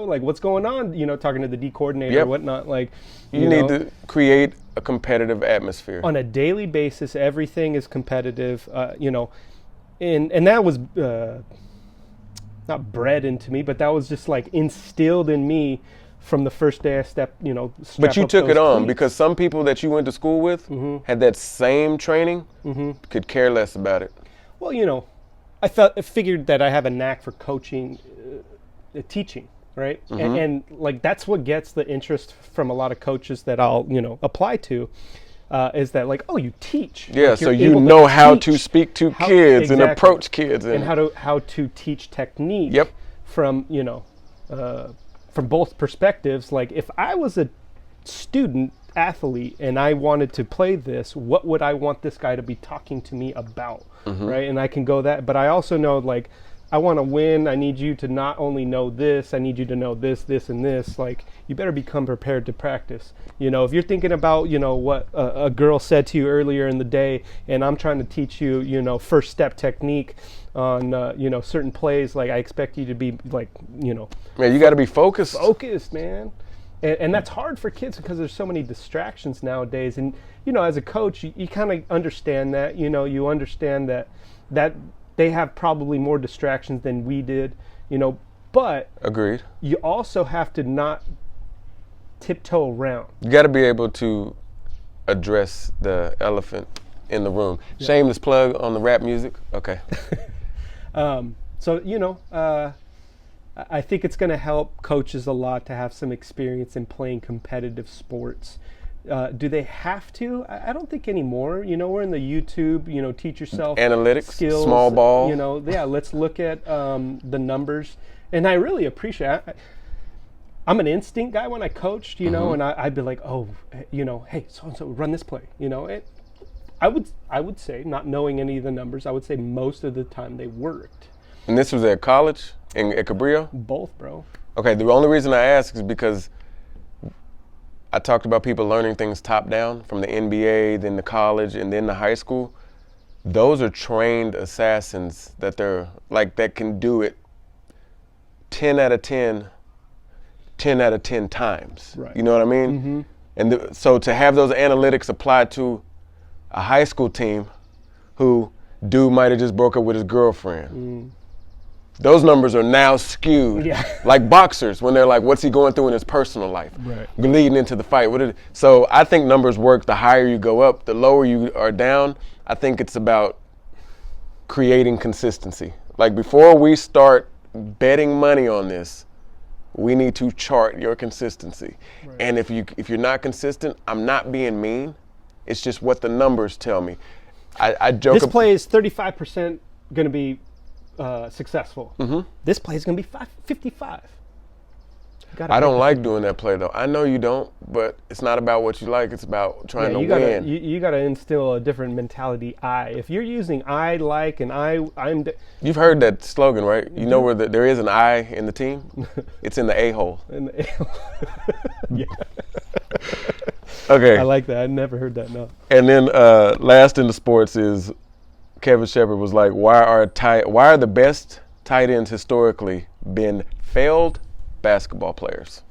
Like what's going on? Talking to the D coordinator Yep. or whatnot. Like, You need to create a competitive atmosphere. on a daily basis, everything is competitive. And that was not bred into me, but that was just like instilled in me from the first day I stepped. But you took it on because some people that you went to school with Mm-hmm. had that same training, could care less about it. Well, I figured that I have a knack for coaching, teaching, right? Mm-hmm. And like that's what gets the interest from a lot of coaches that I'll apply to, is that like, oh, you teach. Yeah, Like, so you're you able know how to teach speak to how- kids and exactly. approach kids and how to teach technique. Yep. From from both perspectives. Like if I was a student athlete and I wanted to play this, what would I want this guy to be talking to me about, right? And I can go that, but I also know like I want to win. I need you to not only know this, I need you to know this, this, and this. Like you better become prepared to practice. If you're thinking about what a girl said to you earlier in the day, and I'm trying to teach you first step technique on certain plays, like I expect you to be like Man, you got to be focused. focused, man. And that's hard for kids because there's so many distractions nowadays. And as a coach, you kind of understand that. You understand that they have probably more distractions than we did. But Agreed. you also have to not tiptoe around. You got to be able to address the elephant in the room. Shameless plug on the rap music. Okay. So I think it's going to help coaches a lot to have some experience in playing competitive sports. Do they have to? I don't think anymore. We're in the YouTube, teach yourself Analytics, skills. small ball. Let's look at the numbers. And I really appreciate it. I'm an instinct guy when I coached, and I'd be like, oh, hey, so-and-so, run this play. I would say, not knowing any of the numbers, I would say most of the time they worked. And this was at college at Cabrillo? Both, bro. Okay, the only reason I ask is because I talked about people learning things top down from the NBA, then the college, and then the high school. Those are trained assassins that that can do it 10 out of 10 out of 10 times. Right. You know what I mean? Mm-hmm. And so to have those analytics applied to a high school team who dude might have just broke up with his girlfriend. Those numbers are now skewed. Yeah. Like boxers, when they're like, what's he going through in his personal life? Right. Leading into the fight. So I think numbers work. The higher you go up, the lower you are down. I think it's about creating consistency. Like before we start betting money on this, we need to chart your consistency. Right. And if you're not consistent, I'm not being mean. It's just what the numbers tell me. I joke. This play is 35% going to be successful. Mm-hmm. This play is going to be 55. I don't like doing that play though. I know you don't, but it's not about what you like. It's about trying to win. You got to instill a different mentality. If you're using I like and I'm. You've heard that slogan, right? You know where there is an I in the team? It's in the A-hole. Yeah. Okay. I like that. I never heard that. No. And then last in the sports is Kevin Shepard was like, why are the best tight ends historically been failed basketball players?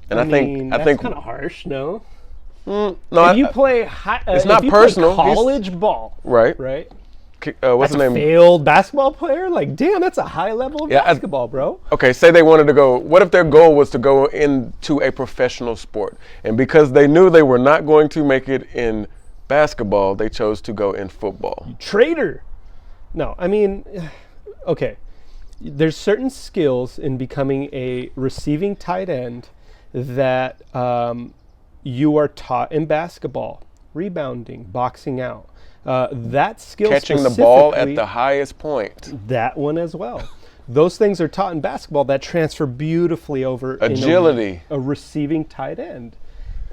And I think that's kind of harsh. No. No. If you play it's not personal. College ball. Right. Right. What's That's the a name? Failed basketball player? Like, damn, that's a high level of basketball, bro. Okay, say they wanted to go. What if their goal was to go into a professional sport? And because they knew they were not going to make it in basketball, they chose to go in football. Traitor. No, I mean, okay. There's certain skills in becoming a receiving tight end that you are taught in basketball. Rebounding, boxing out. That skill, catching the ball at the highest point. That one as well. Those things are taught in basketball that transfer beautifully over agility. A receiving tight end.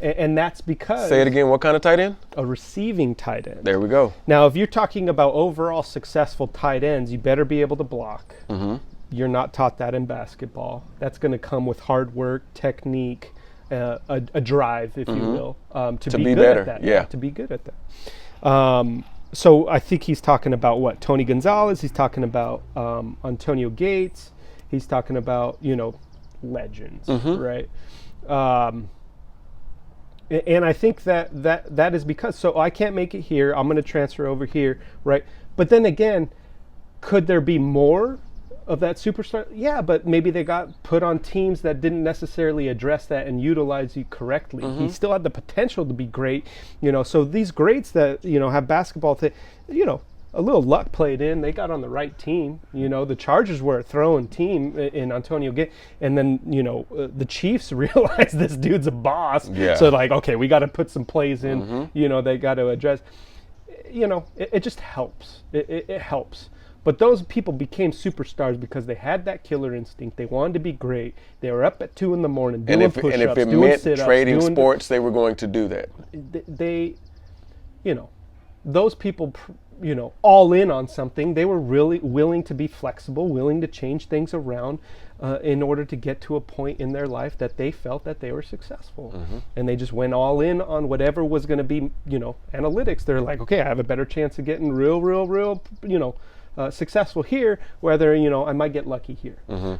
And that's because... Say it again, what kind of tight end? A receiving tight end. There we go. Now, if you're talking about overall successful tight ends, you better be able to block. Mm-hmm. You're not taught that in basketball. That's going to come with hard work, technique, a drive, if you will, to be good better. at that. Yeah. To be good at that. So I think he's talking about what? Tony Gonzalez. He's talking about Antonio Gates. He's talking about, legends, right? And I think that is because, so I can't make it here. I'm going to transfer over here, right? But then again, could there be more of that superstar? Yeah, but maybe they got put on teams that didn't necessarily address that and utilize you correctly. He still had the potential to be great, So these greats that have basketball, a little luck played in. They got on the right team. The Chargers were a throwing team in Antonio Gates, and then the Chiefs realized this dude's a boss. Yeah. So okay, we got to put some plays in. They got to address. It just helps. It helps. But those people became superstars because they had that killer instinct. They wanted to be great. They were up at 2 a.m. doing push-ups, and if it doing meant sit-ups, trading sports, they were going to do that. They those people, all in on something. They were really willing to be flexible, willing to change things around in order to get to a point in their life that they felt that they were successful. And they just went all in on whatever was going to be, analytics. They're like, okay, I have a better chance of getting real, successful here, whether I might get lucky here.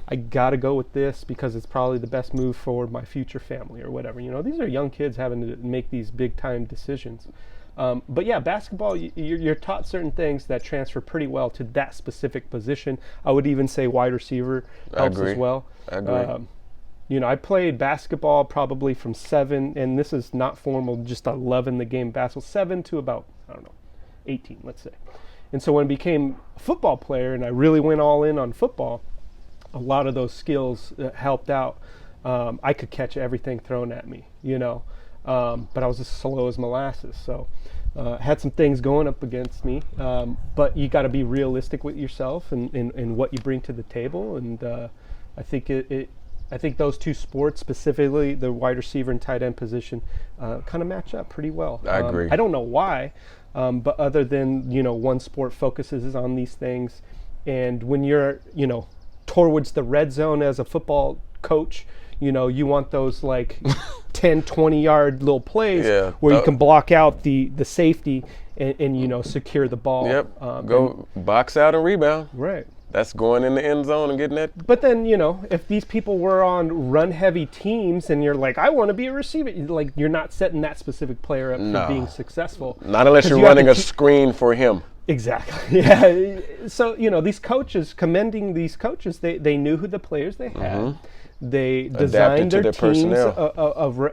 I gotta go with this because it's probably the best move for my future family or whatever. These are young kids having to make these big time decisions. But yeah, basketball, you're taught certain things that transfer pretty well to that specific position. I would even say wide receiver helps as well. I agree. I played basketball probably from 7, and this is not formal, just loving the game basketball, 7 to about 18, let's say. And so when I became a football player and I really went all in on football, a lot of those skills helped out. I could catch everything thrown at me, but I was as slow as molasses. So had some things going up against me, but you got to be realistic with yourself and what you bring to the table. And I think I think those two sports, specifically the wide receiver and tight end position, kind of match up pretty well. I agree. I don't know why. But other than, one sport focuses on these things. And when you're, towards the red zone as a football coach, you want those 10, 20-yard little plays where you can block out the safety and secure the ball. Yep. Go box out and rebound. Right. That's going in the end zone and getting that. But then, if these people were on run-heavy teams and you're like, I want to be a receiver, you're not setting that specific player up for being successful. Not unless you're running a screen for him. Exactly. Yeah. So, these coaches, commending these coaches, they knew who the players they had. They designed their teams.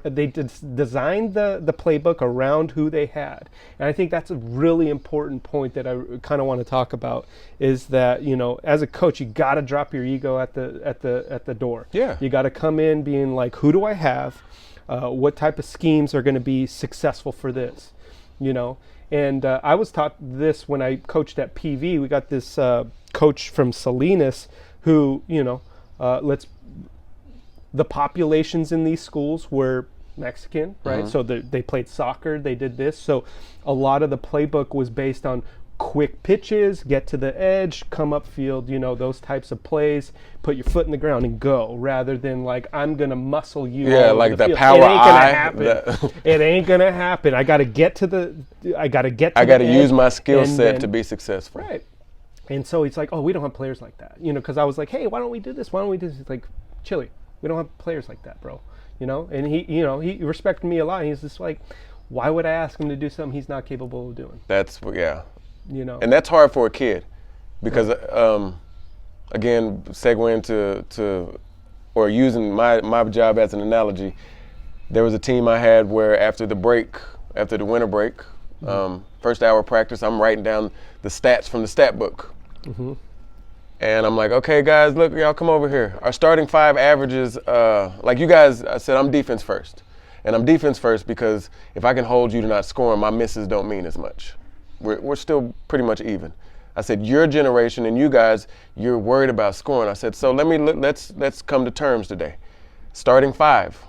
They designed the playbook around who they had, and I think that's a really important point that I kind of want to talk about. Is that as a coach, you got to drop your ego at the door. Yeah. You got to come in being like, who do I have? What type of schemes are going to be successful for this? And I was taught this when I coached at PV. We got this coach from Salinas who the populations in these schools were Mexican, right? So they played soccer, they did this. So a lot of the playbook was based on quick pitches, get to the edge, come upfield, those types of plays, put your foot in the ground and go, rather than I'm going to muscle you. Yeah, all over the field. power It ain't gonna eye. happen. It ain't going to happen. I got to get to the I got to use my skill set to be successful. Right. And so it's like, oh, we don't have players like that. Because I was like, hey, why don't we do this? Why don't we do this? It's like, Chili. We don't have players like that, bro. And he respected me a lot. He's just like, why would I ask him to do something he's not capable of doing? That's And that's hard for a kid, because again, segueing to or using my job as an analogy, there was a team I had where after the winter break, first hour of practice, I'm writing down the stats from the stat book. And I'm like, okay, guys, look, y'all come over here. Our starting 5 averages, like you guys, I said, I'm defense first. And I'm defense first because if I can hold you to not scoring, my misses don't mean as much. We're still pretty much even. I said, your generation and you guys, you're worried about scoring. I said, so let's come to terms today. Starting 5,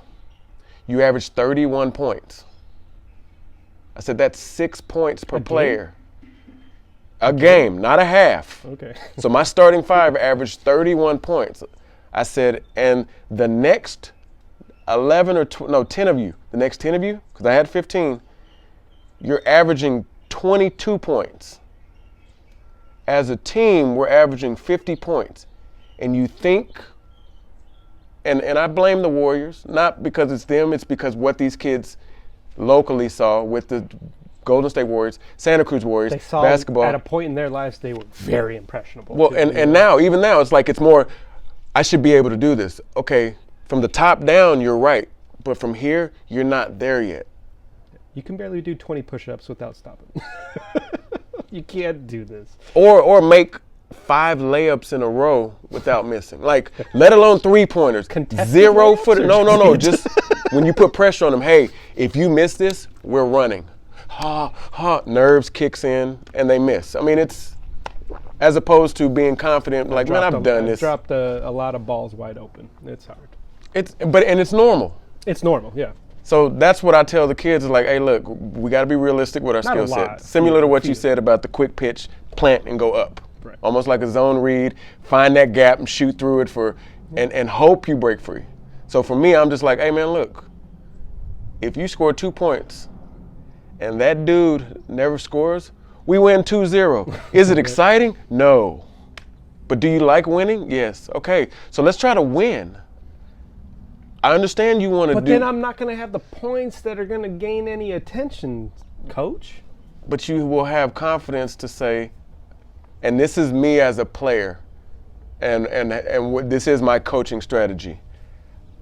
you average 31 points. I said, that's 6 points per player. A game, not a half. Okay. So my starting 5 averaged 31 points. I said, and the next 10 of you, because I had 15, you're averaging 22 points. As a team, we're averaging 50 points. And you think, and I blame the Warriors, not because it's them, it's because what these kids locally saw with the Golden State Warriors, Santa Cruz Warriors, They saw basketball. at a point in their lives they were very impressionable. Well, too, and now, even now, it's like it's more, I should be able to do this. Okay, from the top down, you're right. But from here, you're not there yet. you can barely do 20 push-ups without stopping. You can't do this. Or make 5 layups in a row without missing. Like, let alone 3-pointers. Contested 0 layups foot. or No. just- Just when you put pressure on them, hey, if you miss this, we're running. Nerves kicks in and they miss. I mean, it's as opposed to being confident, like, man, I've done this. Dropped a lot of balls wide open. It's hard. It's normal. It's normal, yeah. So that's what I tell the kids is like, hey, look, we got to be realistic with our Not a skill set. lot. Similar to what you Yeah. said about the quick pitch, plant and go up. Right. Almost like a zone read, find that gap and shoot through it and hope you break free. So for me, I'm just like, hey, man, look, if you score 2 points and that dude never scores, we win 2-0. Is it exciting? No. But do you like winning? Yes. Okay, so let's try to win. I understand you want to But do, then I'm not going to have the points that are going to gain any attention, coach. but you will have confidence to say, and this is me as a player, and this is my coaching strategy.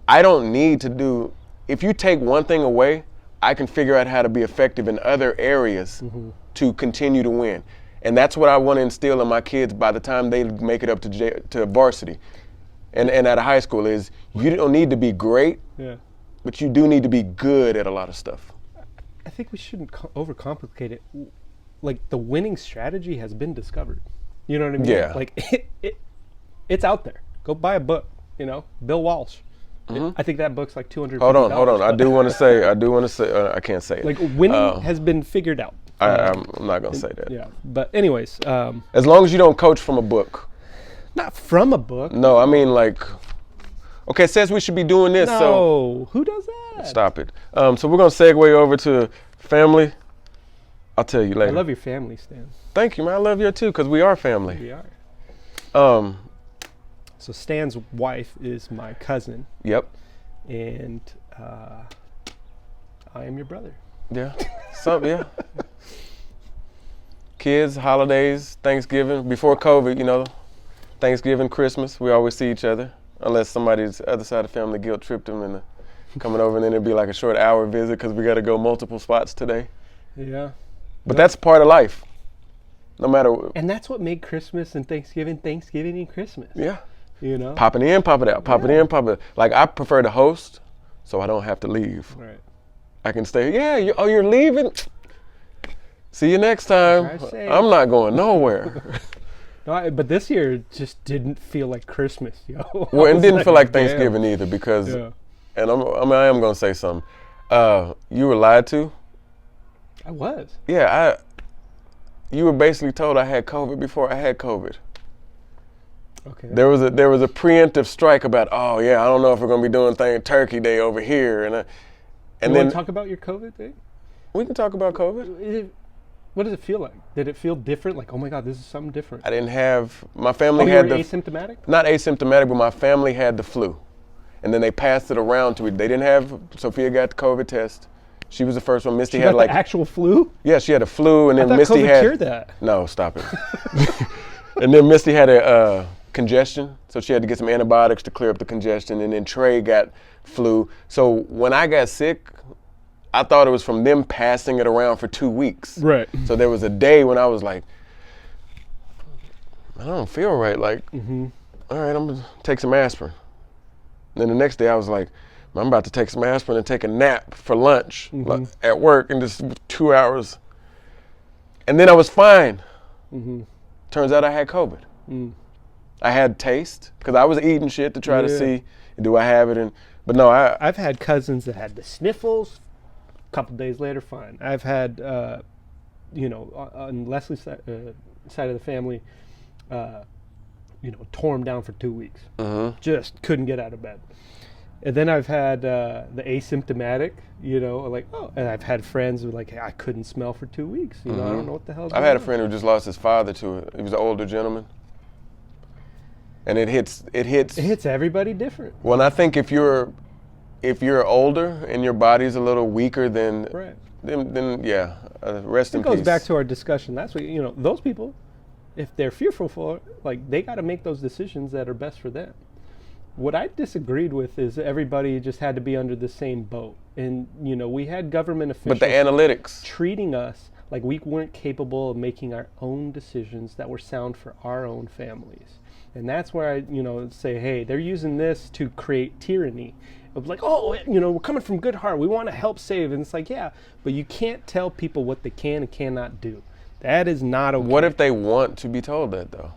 I don't need to do, if you take one thing away, I can figure out how to be effective in other areas to continue to win. And that's what I want to instill in my kids by the time they make it up to varsity and at a high school is you don't need to be great, Yeah. but you do need to be good at a lot of stuff. I think we shouldn't overcomplicate it. Like, the winning strategy has been discovered. You know what I mean? Yeah. Like, it's out there. Go buy a book, Bill Walsh. I think that book's like $250. Hold on. I do want to say, I can't say it. Like, winning has been figured out. I'm not going to say that. Yeah. But anyways, As long as you don't coach from a book. not from a book. No, I mean like, okay, it says we should be doing this, so No. Who does that? stop it. So we're going to segue over to family. I'll tell you I later. love your family, Stan. Thank you, man. I love you too, because we are family. We are. Um, So Stan's wife is my cousin, yep. and I am your brother. Yeah. Yeah. Kids, holidays, Thanksgiving, before COVID, Thanksgiving, Christmas, we always see each other, unless somebody's other side of the family guilt tripped them into coming over, and then it'd be like a short hour visit because we got to go multiple spots today. Yeah. But that's part of life. No matter, And that's what made Christmas and Thanksgiving and Christmas. yeah. Pop Popping in, pop it out, pop it in, pop it. Like I prefer to host, so I don't have to leave. Right. I can stay. Yeah. You're leaving. See you next time. Drive safe. I'm not going nowhere. No, but this year it just didn't feel like Christmas, yo. Well, it didn't feel like damn. Thanksgiving either because, Yeah. and I am going to say something. You were lied to. I was. Yeah, you were basically told I had COVID before I had COVID. Okay. There was a preemptive strike about, oh yeah, I don't know if we're going to be doing Turkey Day over here, and you then want to talk about your COVID thing? we can talk about COVID. What does it feel like? Did it feel different? Like, oh my God, this is something different. I didn't have my family You had were the asymptomatic? not asymptomatic, but my family had the flu, and then they passed it around to it. They didn't have. Sophia got the COVID test. She was the first one. Misty You had got like the actual flu? yeah, she had a flu, and I then thought Misty COVID had cured that. no, stop it. And then Misty had a congestion, so she had to get some antibiotics to clear up the congestion, and then Trey got flu. So when I got sick, I thought it was from them passing it around for 2 weeks. Right. So there was a day when I was like, I don't feel right. Like, all right, I'm gonna take some aspirin. And then the next day I was like, I'm about to take some aspirin and take a nap for lunch like, at work, and just 2 hours. And then I was fine. Turns out I had COVID. I had taste because I was eating shit to try to Yeah. see, do I have it? But no, I've had cousins that had the sniffles. A couple days later, fine. I've had, on Leslie's side of the family, tore him down for 2 weeks. Just couldn't get out of bed. And then I've had the asymptomatic, you know, like, oh, and I've had friends who like, hey, I couldn't smell for 2 weeks. You know, I don't know what the hell's I've going had a on. friend who just lost his father to it. He was an older gentleman. And it hits. It hits everybody different. Well, and I think if you're older and your body's a little weaker, then Right. then yeah, rest in It peace. goes back to our discussion last week. You know, those people, if they're fearful for it, like, they got to make those decisions that are best for them. What I disagreed with is everybody just had to be under the same boat. And, you know, we had government officials But the analytics. treating us like we weren't capable of making our own decisions that were sound for our own families. And that's where I, you know, say, hey, they're using this to create tyranny. Of like, oh, you know, we're coming from good heart. We want to help save. And it's like, yeah, but you can't tell people what they can and cannot do. That is not okay. What if they want to be told that though?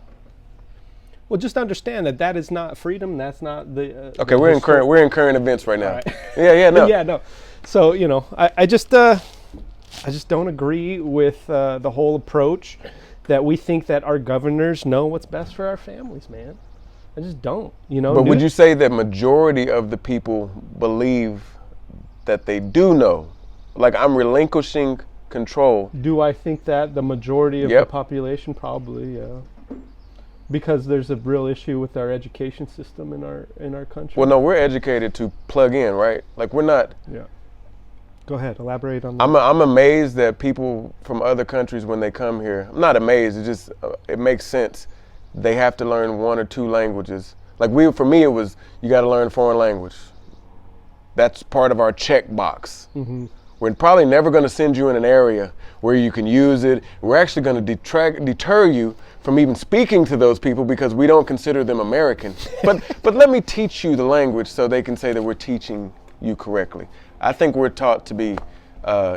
Well, just understand that that is not freedom. That's not the. Okay, the we're in historic- current events right now. All right. Yeah, no. Yeah, no. So, you know, I just don't agree with the whole approach that we think that our governors know what's best for our families, man. I just don't, you know. But would you say that majority of the people believe that they do know? Like, I'm relinquishing control. Do I think that the majority of Yep. the population? Probably, yeah. Because there's a real issue with our education system in our country. Well, no, we're educated to plug in, right? Like, we're not. Yeah. Go ahead, elaborate on that. I'm amazed that people from other countries, when they come here, I'm not amazed, it just, it makes sense. They have to learn 1 or 2 languages. Like, for me, it was, you got to learn a foreign language. That's part of our checkbox. Mm-hmm. We're probably never going to send you in an area where you can use it. We're actually going to deter you from even speaking to those people because we don't consider them American. But let me teach you the language so they can say that we're teaching you correctly. I think we're taught to be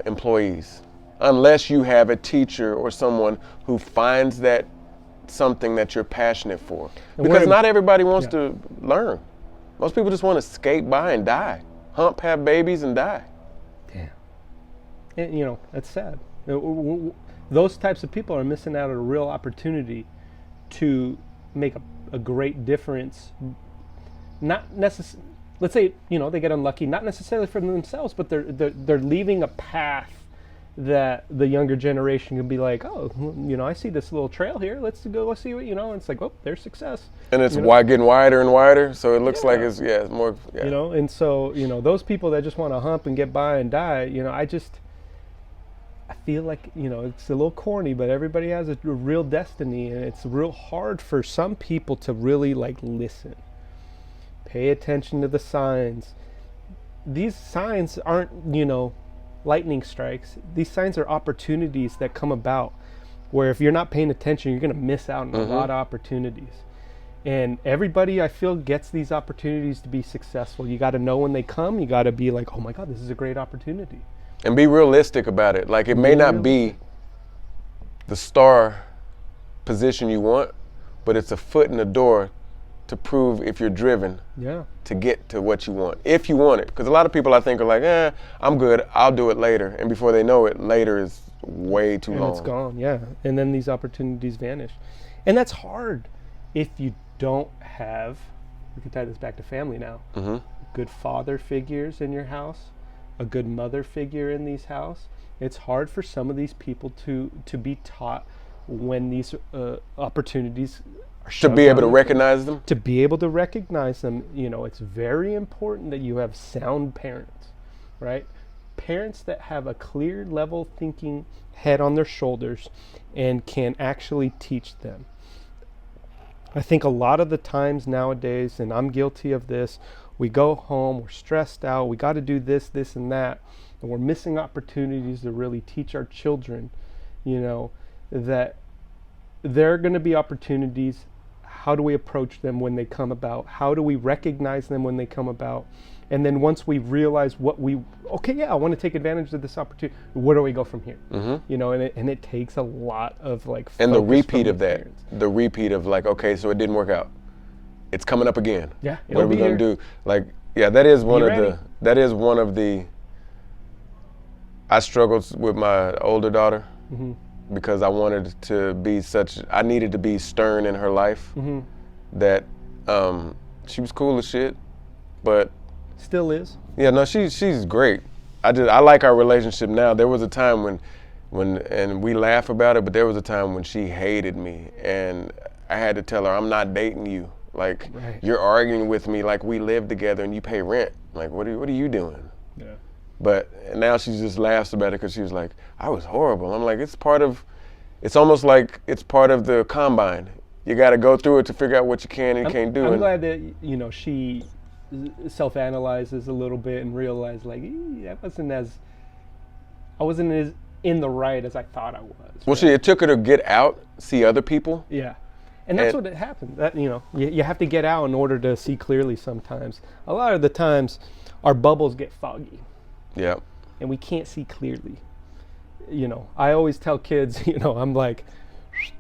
employees, unless you have a teacher or someone who finds that something that you're passionate for. And Because we're- not everybody wants Yeah. to learn. Most people just want to skate by and die, have babies and die. Damn. And, you know, that's sad. Those types of people are missing out on a real opportunity to make a great difference. Not necessarily, let's say, you know, they get unlucky, not necessarily for themselves, but they're leaving a path that the younger generation can be like, oh, you know, I see this little trail here. Let's go see what, you know, and it's like, oh, there's success. And it's You know? getting wider and wider, so it looks like Yeah. it's more. Yeah. You know, and so, you know, those people that just want to hump and get by and die, you know, I feel like, you know, it's a little corny, but everybody has a real destiny, and it's real hard for some people to really, like, listen. Pay attention to the signs. These signs aren't, you know, lightning strikes. These signs are opportunities that come about where if you're not paying attention, you're going to miss out on a lot of opportunities. And everybody, I feel, gets these opportunities to be successful. You got to know when they come. You got to be like, oh my God, this is a great opportunity. And be realistic about it. Like, it may not be the star position you want, but it's a foot in the door to prove if you're driven Yeah. to get to what you want, if you want it. Because a lot of people, I think, are like, I'm good, I'll do it later. And before they know it, later is way too And long. it's gone, yeah. And then these opportunities vanish. And that's hard if you don't have, we can tie this back to family now, good father figures in your house, a good mother figure in these house. It's hard for some of these people to be taught when these opportunities are To shoved be able down to their recognize them. to be able to recognize them. You know, it's very important that you have sound parents, right? Parents that have a clear level thinking head on their shoulders and can actually teach them. I think a lot of the times nowadays, and I'm guilty of this, we go home, we're stressed out, we got to do this, this, and that, and we're missing opportunities to really teach our children, you know, that there are going to be opportunities. How do we approach them when they come about? How do we recognize them when they come about? And then once we realize I want to take advantage of this opportunity, where do we go from here? You know, and it takes a lot of, like, And the focus repeat from of that. parents. The repeat of, like, okay, so it didn't work out. It's coming up again. Yeah, What are it'll we be going here. to do? Like, yeah, that is one ready. of the, I struggled with my older daughter because I wanted to be I needed to be stern in her life. That she was cool as shit, but Still is. Yeah, no, she's great. I like our relationship now. There was a time when and we laugh about it, but there was a time when she hated me, and I had to tell her, I'm not dating you. Like, Right. you're arguing with me like we live together and you pay rent. Like, what are you doing? Yeah. But now she just laughs about it because she was like, I was horrible. I'm like, it's almost like it's part of the combine. You got to go through it to figure out what you can and can't do. I'm And glad that she self-analyzes a little bit and realized like I wasn't as in the right as I thought I was. well, it took her to get out, see other people. Yeah. And that's And- what it happened. That you have to get out in order to see clearly sometimes. A lot of the times our bubbles get foggy Yeah. and we can't see clearly. I always tell kids, I'm like,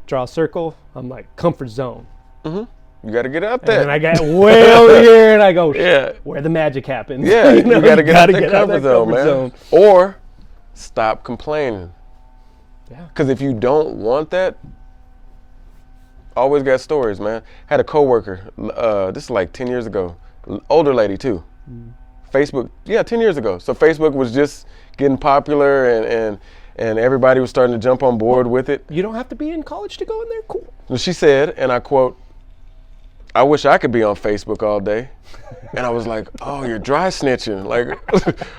draw a circle. I'm like, comfort zone. You got to get out And there. then I got way over here and I go, Yeah. where the magic happens. Yeah, you got to get out gotta that comfort zone, man. zone. Or stop complaining. Yeah. Because if you don't want that, always got stories, man. Had a coworker, this is like 10 years ago, older lady too. Facebook, 10 years ago. So Facebook was just getting popular and everybody was starting to jump on board with it. You don't have to be in college to go in there. Cool. And she said, and I quote, I wish I could be on Facebook all day. And I was like, oh, you're dry snitching. Like,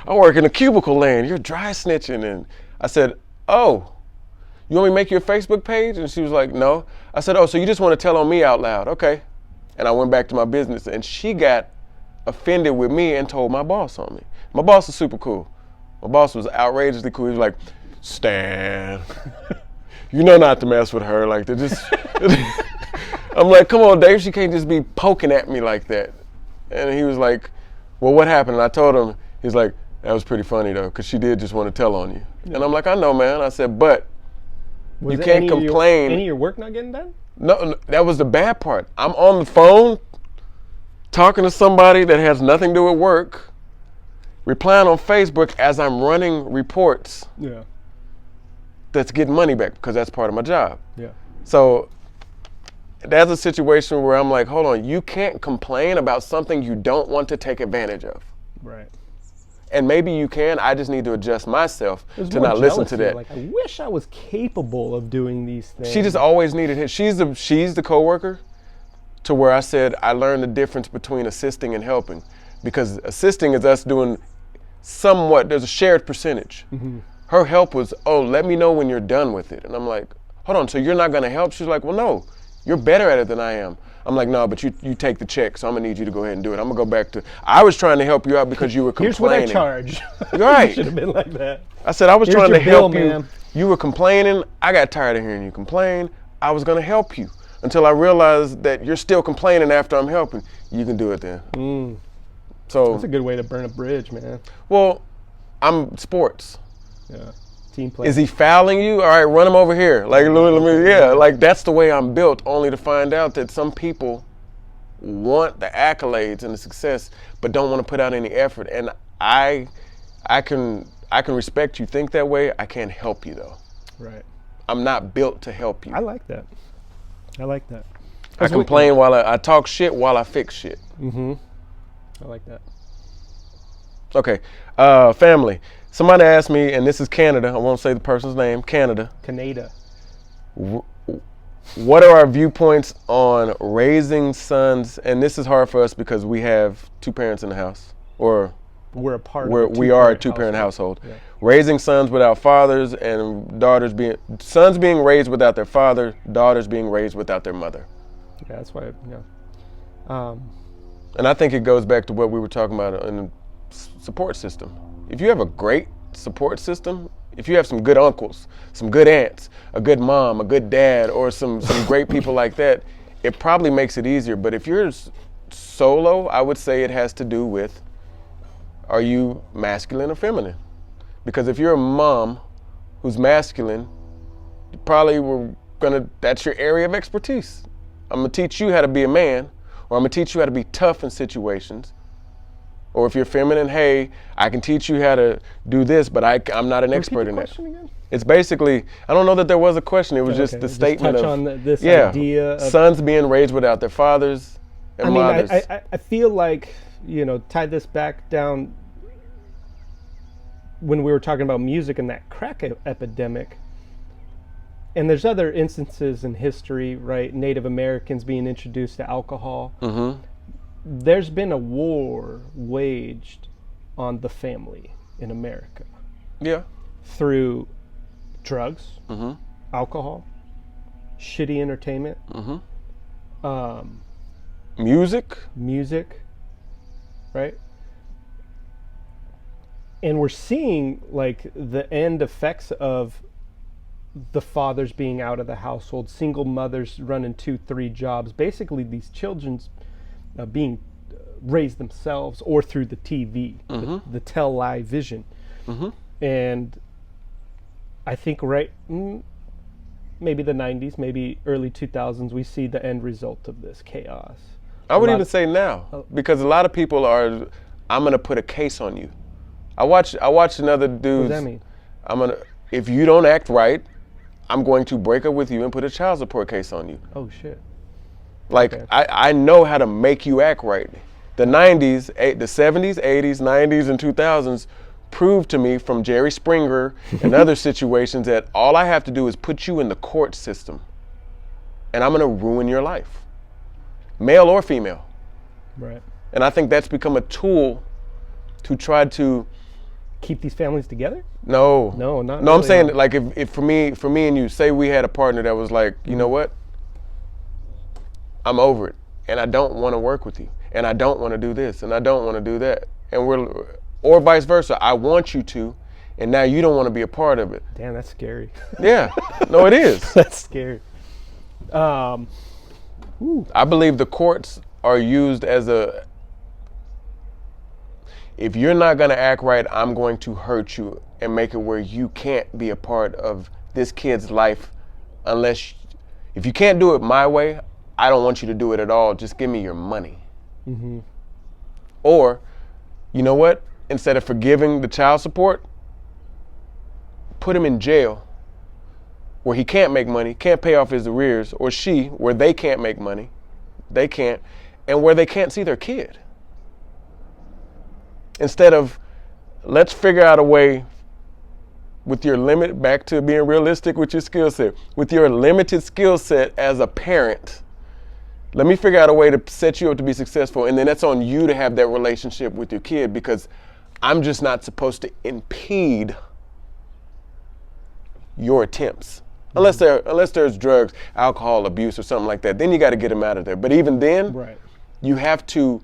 I work in a cubicle land. You're dry snitching. And I said, oh, you want me to make you a Facebook page? And she was like, no. I said, oh, so you just want to tell on me out loud. Okay. And I went back to my business. And she got offended with me and told my boss on me. My boss is super cool. My boss was outrageously cool. He was like, Stan, you know not to mess with her. Like, they're just... I'm like, come on, Dave, she can't just be poking at me like that. And he was like, well, what happened? And I told him, he's like, that was pretty funny though, because she did just want to tell on you. And I'm like, I know, man. I said, but Was you it can't any of your- complain. Any of your work not getting done? No, that was the bad part. I'm on the phone talking to somebody that has nothing to do with work, replying on Facebook as I'm running reports Yeah. that's getting money back because that's part of my job. Yeah. So that's a situation where I'm like, hold on, you can't complain about something you don't want to take advantage of. Right. And maybe you can, I just need to adjust myself There's to more not listen to jealousy, that. Like, I wish I was capable of doing these things. She just always needed him. She's the coworker to where I said I learned the difference between assisting and helping. Because assisting is us doing somewhat, there's a shared percentage. Her help was, oh, let me know when you're done with it. And I'm like, hold on, so you're not gonna help? She's like, well, no, you're better at it than I am. I'm like, no, but you take the check, so I'm gonna need you to go ahead and do it. I'm gonna go back to, I was trying to help you out because you were Here's what I complaining. charge. Right. Should have been like that. I said, I was Here's trying to your bill, help you. ma'am. You were complaining. I got tired of hearing you complain. I was gonna help you until I realized that you're still complaining after I'm helping. You can do it then. So, That's a good way to burn a bridge, man. well, I'm sports. Yeah. Team play. Is he fouling you? All right, run him over here. Like, like that's the way I'm built. Only to find out that some people want the accolades and the success, but don't want to put out any effort. And I can respect you think that way. I can't help you though. Right. I'm not built to help you. I like that. I like that. I complain while I talk shit while I fix shit. I like that. Okay, family. Somebody asked me, and this is Canada. I won't say the person's name. Canada. Canada. What are our viewpoints on raising sons? And this is hard for us because we have two parents in the house, or We're a part we are a two-parent household. Yeah. Raising sons without fathers, and sons being raised without their father, daughters being raised without their mother. Yeah, that's why. And I think it goes back to what we were talking about in the support system. If you have a great support system, if you have some good uncles, some good aunts, a good mom, a good dad, or some great people like that, it probably makes it easier. But if you're solo, I would say it has to do with, are you masculine or feminine? Because if you're a mom who's masculine, you probably that's your area of expertise. I'm gonna teach you how to be a man, or I'm gonna teach you how to be tough in situations. Or if you're feminine, hey, I can teach you how to do this, but I'm not an expert in that. Question again? It's basically, I don't know that there was a question. It was just Okay, the just statement touch of, on this idea of sons being raised without their fathers and I mean, mothers. I feel like tie this back down when we were talking about music and that crack epidemic. And there's other instances in history, right? Native Americans being introduced to alcohol. Mm-hmm. There's been a war waged on the family in America. Yeah. Through drugs, Mm-hmm. alcohol, shitty entertainment, Music. right? And we're seeing like the end effects of the fathers being out of the household, single mothers running 2-3 jobs, basically these children's being raised themselves or through the TV, the television. And I think maybe the 90s, maybe early 2000s, we see the end result of this chaos. I would even say now, because a lot of people are, I'm going to put a case on you. I watched another dude. What does that mean? If you don't act right, I'm going to break up with you and put a child support case on you. Oh, shit. Like, Okay. I know how to make you act right. The 90s, the 70s, 80s, 90s, and 2000s proved to me from Jerry Springer and other situations that all I have to do is put you in the court system and I'm going to ruin your life, male or female. Right. And I think that's become a tool to try to Keep these families together? No, not I'm really, saying no. like if for me and you, say we had a partner that was like, you know what, I'm over it, and I don't want to work with you, and I don't want to do this, and I don't want to do that, and or vice versa. I want you to, and now you don't want to be a part of it. Damn, that's scary. Yeah, no, it is. That's scary. I believe the courts are used as if you're not going to act right, I'm going to hurt you and make it where you can't be a part of this kid's life if you can't do it my way, I don't want you to do it at all. Just give me your money. Or, you know what? Instead of forgiving the child support, put him in jail where he can't make money, can't pay off his arrears, or she, where they can't make money, they can't, and where they can't see their kid. Instead of, let's figure out a way with your limit, back to being realistic with your skill set, with your limited skill set as a parent, let me figure out a way to set you up to be successful, and then that's on you to have that relationship with your kid, because I'm just not supposed to impede your attempts. Unless there's drugs, alcohol abuse, or something like that, then you got to get them out of there. But even then, Right. you have to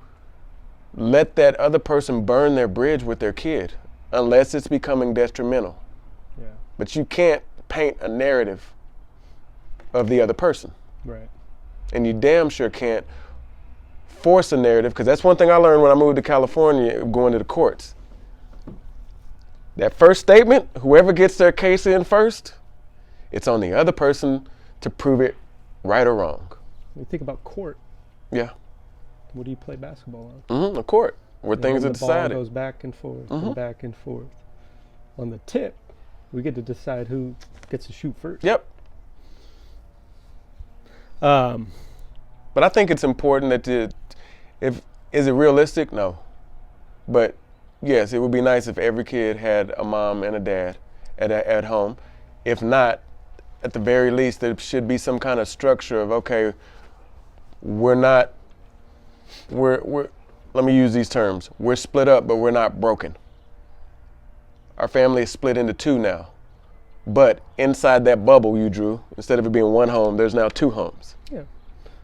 let that other person burn their bridge with their kid, unless it's becoming detrimental. Yeah. But you can't paint a narrative of the other person. Right. And you damn sure can't force a narrative, because that's one thing I learned when I moved to California, going to the courts. That first statement, whoever gets their case in first, it's on the other person to prove it right or wrong. When you think about court, Yeah. what do you play basketball on? A court where things are When the ball decided. goes back and forth and back and forth. On the tip, we get to decide who gets to shoot first. Yep. But I think it's important that is it realistic? No. But yes, it would be nice if every kid had a mom and a dad at home. If not, at the very least, there should be some kind of structure of, okay, let me use these terms. We're split up, but we're not broken. Our family is split into two now. But inside that bubble you drew, instead of it being one home, there's now two homes. Yeah.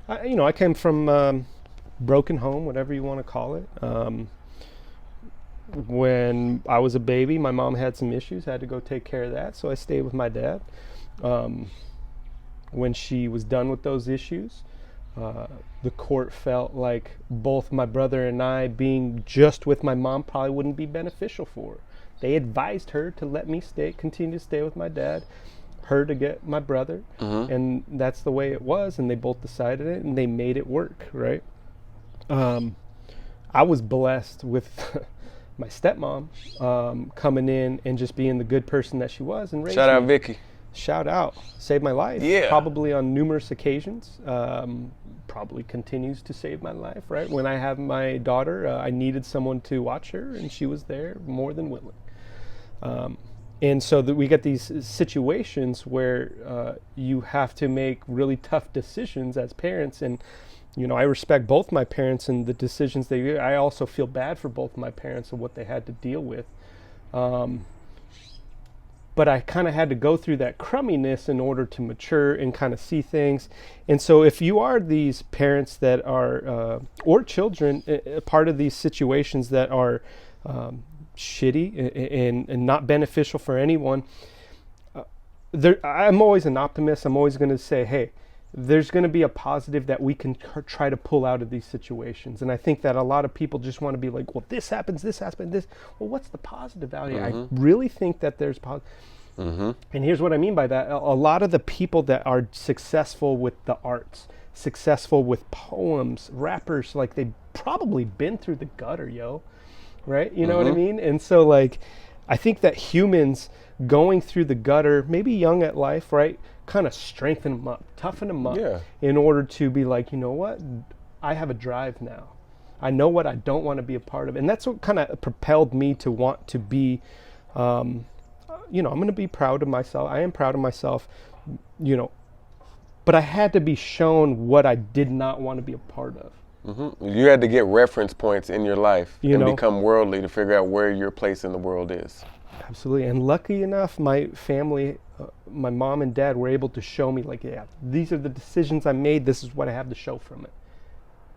I came from broken home, whatever you want to call it. When I was a baby, my mom had some issues, had to go take care of that, so I stayed with my dad. When she was done with those issues, the court felt like both my brother and I being just with my mom probably wouldn't be beneficial for her. They advised her to let me continue to stay with my dad, her to get my brother, and that's the way it was, and they both decided it, and they made it work, right? I was blessed with my stepmom coming in and just being the good person that she was and raising Shout out me. Vicky. shout out, saved my life. Yeah. Probably on numerous occasions. Probably continues to save my life, right? When I have my daughter, I needed someone to watch her, and she was there more than willing. And so that we get these situations where you have to make really tough decisions as parents. And, you know, I respect both my parents and the decisions they do. I also feel bad for both my parents and what they had to deal with. But I kind of had to go through that crumminess in order to mature and kind of see things. And so if you are these parents that are, or children, part of these situations that are shitty and not beneficial for anyone, I'm always an optimist. I'm always going to say, hey, there's going to be a positive that we can try to pull out of these situations. And I think that a lot of people just want to be like, well, this happens, this. Well, what's the positive value? I really think that there's positive. And here's what I mean by that. A lot of the people that are successful with the arts, successful with poems, rappers, like they've probably been through the gutter, yo. Right? You know what I mean? And so, like, I think that humans going through the gutter, maybe young at life, right, kind of strengthen them up, toughen them up, in order to be like, you know what? I have a drive now. I know what I don't want to be a part of. And that's what kind of propelled me to want to be, you know, I'm going to be proud of myself. I am proud of myself, you know, but I had to be shown what I did not want to be a part of. You had to get reference points in your life and know, become worldly to figure out where your place in the world is. Absolutely. And lucky enough, my family, my mom and dad were able to show me, like, yeah, these are the decisions I made. This is what I have to show from it.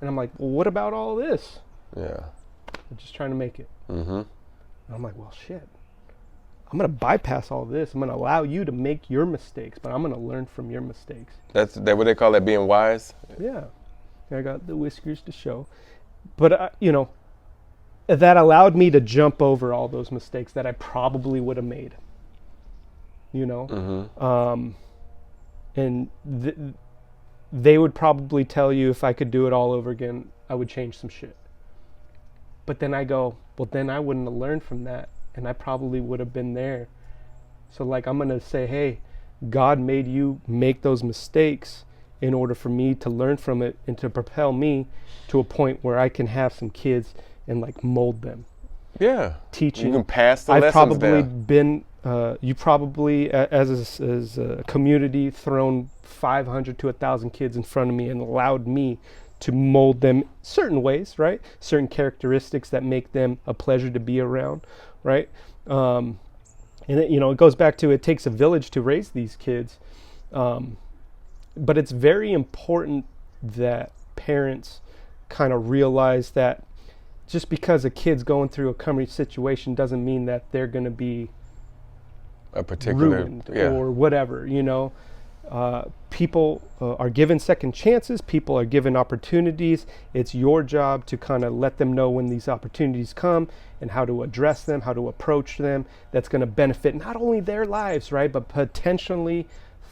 And I'm like, well, what about all this? Yeah. I'm just trying to make it. And I'm like, well, shit. I'm going to bypass all this. I'm going to allow you to make your mistakes, but I'm going to learn from your mistakes. That's what they call that, being wise? Yeah. I got the whiskers to show. But, you know, that allowed me to jump over all those mistakes that I probably would have made. You know? And they would probably tell you if I could do it all over again, I would change some shit. But then I go, well, then I wouldn't have learned from that, and I probably would have been there. So, like, I'm going to say, hey, God made you make those mistakes in order for me to learn from it and to propel me to a point where I can have some kids and, like, mold them. Yeah. Teaching. You can pass the I've lessons probably down. been, you probably, as a community, thrown 500 to 1,000 kids in front of me and allowed me to mold them certain ways, right? Certain characteristics that make them a pleasure to be around, right? And it, you know, it goes back to, it takes a village to raise these kids. But it's very important that parents kind of realize that just because a kid's going through a crummy situation doesn't mean that they're going to be a particular ruined or whatever, you know. People are given second chances. People are given opportunities. It's your job to kind of let them know when these opportunities come and how to address them, how to approach them. That's going to benefit not only their lives, right, but potentially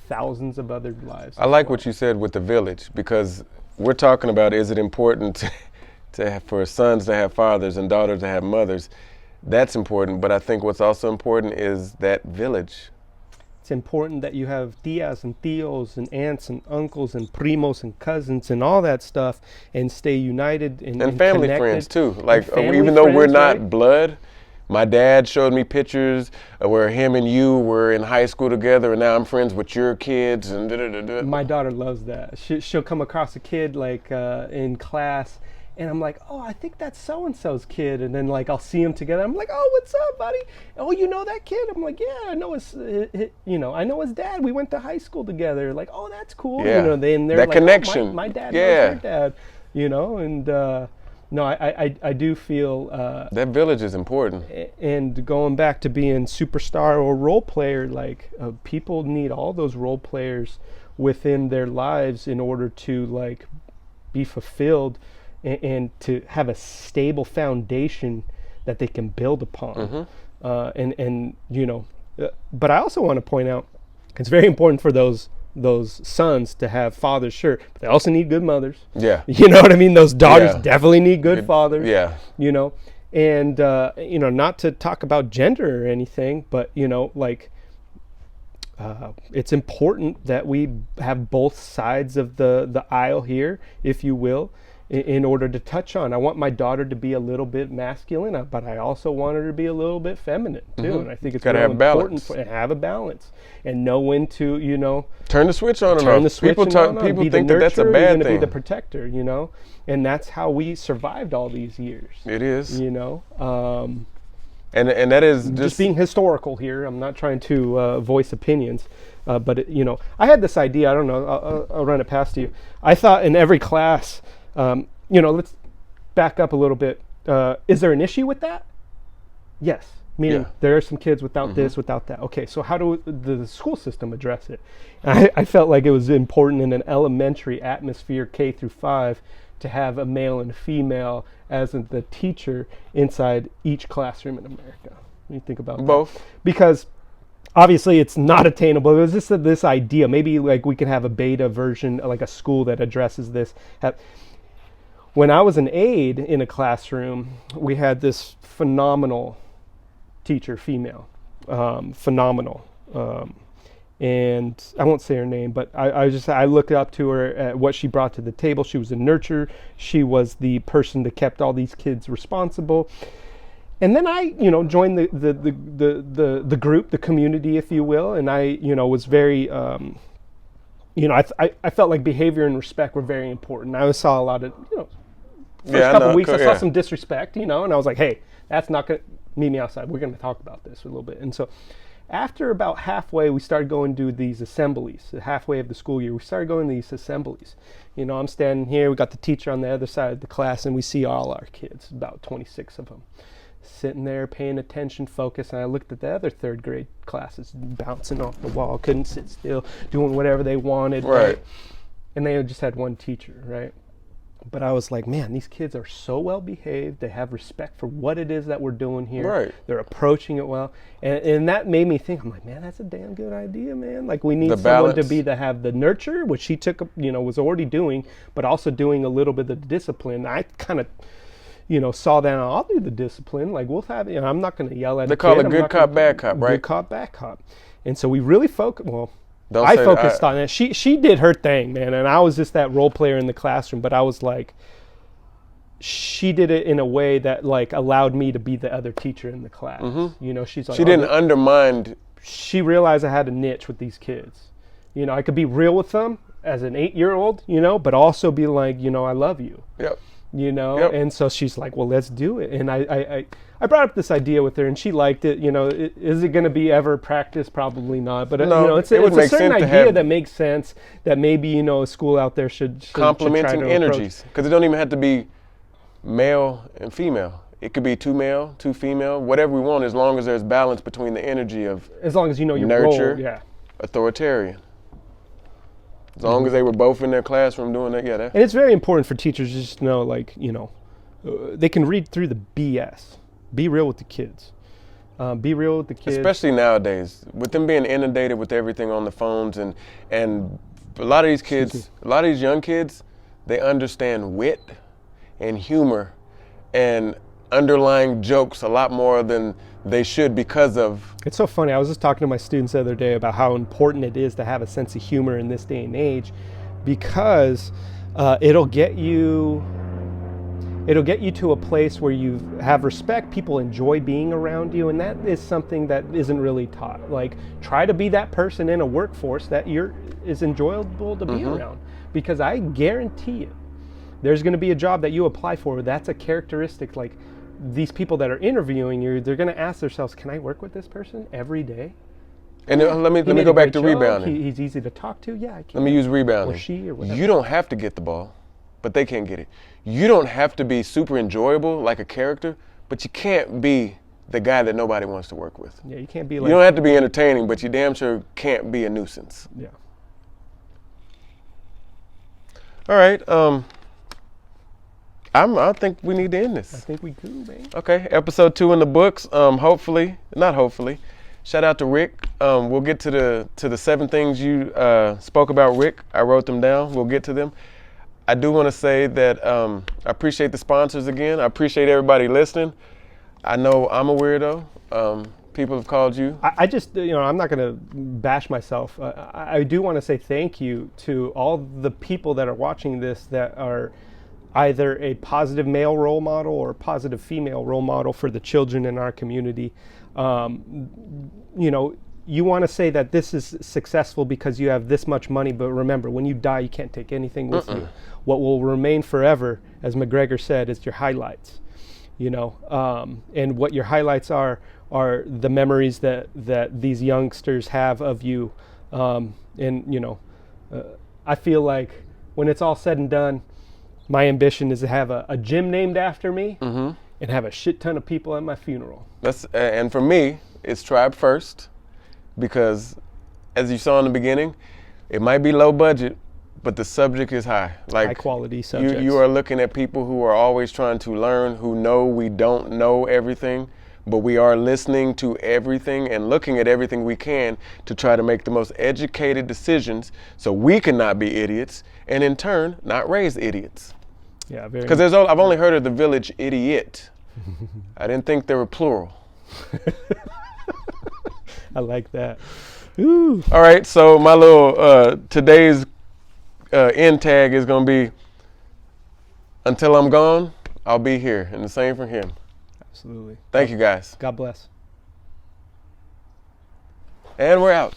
thousands of other lives. I like what you said with the village, because we're talking about, is it important for sons to have fathers and daughters to have mothers? That's important, but I think what's also important is that village. It's important that you have tias and tios and aunts and uncles and primos and cousins and all that stuff, and stay united and family connected. Friends too. Like, family even though we're friends, not right? blood, my dad showed me pictures where him and you were in high school together, and now I'm friends with your kids and da-da-da-da. My daughter loves that. She'll come across a kid like in class, and I'm like, oh, I think that's so-and-so's kid. And then, like, I'll see them together. I'm like, oh, what's up, buddy? Oh, you know that kid? I'm like, yeah, I know his I know his dad. We went to high school together. Like, oh, that's cool. Yeah. You know, they're that like, connection. Oh, my dad Yeah. knows your dad. You know, and no, I do feel that village is important. And going back to being superstar or role player, like people need all those role players within their lives in order to, like, be fulfilled and to have a stable foundation that they can build upon. And you know, but I also want to point out, it's very important for those sons to have fathers, sure, but they also need good mothers. Yeah. You know what I mean? Those daughters Yeah. definitely need good fathers. Yeah. You know, and you know, not to talk about gender or anything, but you know, like, it's important that we have both sides of the aisle here, if you will, in order to touch on. I want my daughter to be a little bit masculine, but I also want her to be a little bit feminine too. And I think it's Gotta real have important balance. to have a balance and know when to, Turn the switch on and turn off. the switch People on. people Be think the that that's a nurturer, you're bad gonna thing. be the protector, and that's how we survived all these years. It is. And that is Just being historical here. I'm not trying to voice opinions, but I had this idea. I don't know. I'll run it past you. I thought in every class, let's back up a little bit. Is there an issue with that? Yes. Meaning Yeah. there are some kids without this, without that. Okay, so how do the school system address it? I felt like it was important in an elementary atmosphere, K through 5, to have a male and female as the teacher inside each classroom in America. What do you think about both. that? Because obviously it's not attainable. It was just this idea. Maybe like we could have a beta version, like a school that addresses this. When I was an aide in a classroom, we had this phenomenal teacher, female, phenomenal. And I won't say her name, but I looked up to her at what she brought to the table. She was a nurturer. She was the person that kept all these kids responsible. And then I, joined the group, the community, if you will. And I, was very, I felt like behavior and respect were very important. I saw a lot of, first couple weeks, I saw some disrespect, and I was like, hey, that's not going to meet me outside. We're going to talk about this a little bit. And so after about halfway, we started going to these assemblies. Halfway of the school year, we started going to these assemblies. I'm standing here. We got the teacher on the other side of the class, and we see all our kids, about 26 of them, sitting there paying attention, focused. And I looked at the other third grade classes, bouncing off the wall, couldn't sit still, doing whatever they wanted. Right. And they just had one teacher, right? But I was like, man, these kids are so well behaved. They have respect for what it is that we're doing here. Right. They're approaching it well. And that made me think, I'm like, man, that's a damn good idea, man. Like, we need The someone balance. to have the nurture, which she took, was already doing, but also doing a little bit of the discipline. I kind of, saw that, I'll do the discipline. Like, we'll have, I'm not going to yell at They a call kid. it I'm good not cop, gonna- bad cop, right? Good cop, bad cop. And so we really focused, Don't I say focused on it. She did her thing, man, and I was just that role player in the classroom. But I was like, she did it in a way that like allowed me to be the other teacher in the class. She's like, She didn't undermine. She realized I had a niche with these kids. I could be real with them as an 8-year-old, but also be like, I love you. Yep. Yep. And so she's like, well, let's do it. And I brought up this idea with her, and she liked it. Is it going to be ever practiced? Probably not. But No, it's it would a make certain sense to idea have- that makes sense. That maybe a school out there should Complementing try to approach. energies, because it don't even have to be male and female. It could be 2 male, 2 female, whatever we want, as long as there's balance between the energy of As long as you know your nurture, role. Yeah. authoritarian. As long as they were both in their classroom doing that, that. And it's very important for teachers to just know, like, they can read through the BS. Be real with the kids. Be real with the kids. Especially nowadays, with them being inundated with everything on the phones, and a lot of these kids, a lot of these young kids, they understand wit and humor and underlying jokes a lot more than they should because of. It's so funny. I was just talking to my students the other day about how important it is to have a sense of humor in this day and age, because it'll get you to a place where you have respect. People enjoy being around you, and that is something that isn't really taught. Like, try to be that person in a workforce that is enjoyable to be around, because I guarantee you, there's going to be a job that you apply for that's a characteristic. Like, these people that are interviewing you, they're going to ask themselves, can I work with this person every day? And let me He did go a back great to job. rebounding. He's easy to talk to. Yeah, I can. Let me use rebounding. Or she or whatever. You don't have to get the ball, but they can't get it. You don't have to be super enjoyable like a character, but you can't be the guy that nobody wants to work with. Yeah, you can't be You like. don't have to be entertaining, but you damn sure can't be a nuisance. Yeah. All right. I think we need to end I this. think we do, man. Okay, episode 2 in the books. Not hopefully. Shout out to Rick. We'll get to the 7 things you spoke about, Rick. I wrote them down. We'll get to them. I do want to say that I appreciate the sponsors again. I appreciate everybody listening. I know I'm a weirdo. people have called you? I just, I'm not going to bash myself. I do want to say thank you to all the people that are watching this that are either a positive male role model or a positive female role model for the children in our community. You want to say that this is successful because you have this much money, but remember, when you die, you can't take anything with you. What will remain forever, as McGregor said, is your highlights. And what your highlights are the memories that these youngsters have of you. I feel like when it's all said and done, my ambition is to have a gym named after me and have a shit ton of people at my funeral. And for me, it's Tribe First, because as you saw in the beginning, it might be low budget, but the subject is high. Like high quality subjects. You are looking at people who are always trying to learn, who know we don't know everything, but we are listening to everything and looking at everything we can to try to make the most educated decisions so we can not be idiots and in turn not raise idiots. Yeah, very. Because I've only heard of the village idiot. I didn't think they were plural. I like that. Ooh. All right, so my little today's end tag is going to be, until I'm gone, I'll be here. And the same for him. Absolutely. Thank you, guys. God bless. And we're out.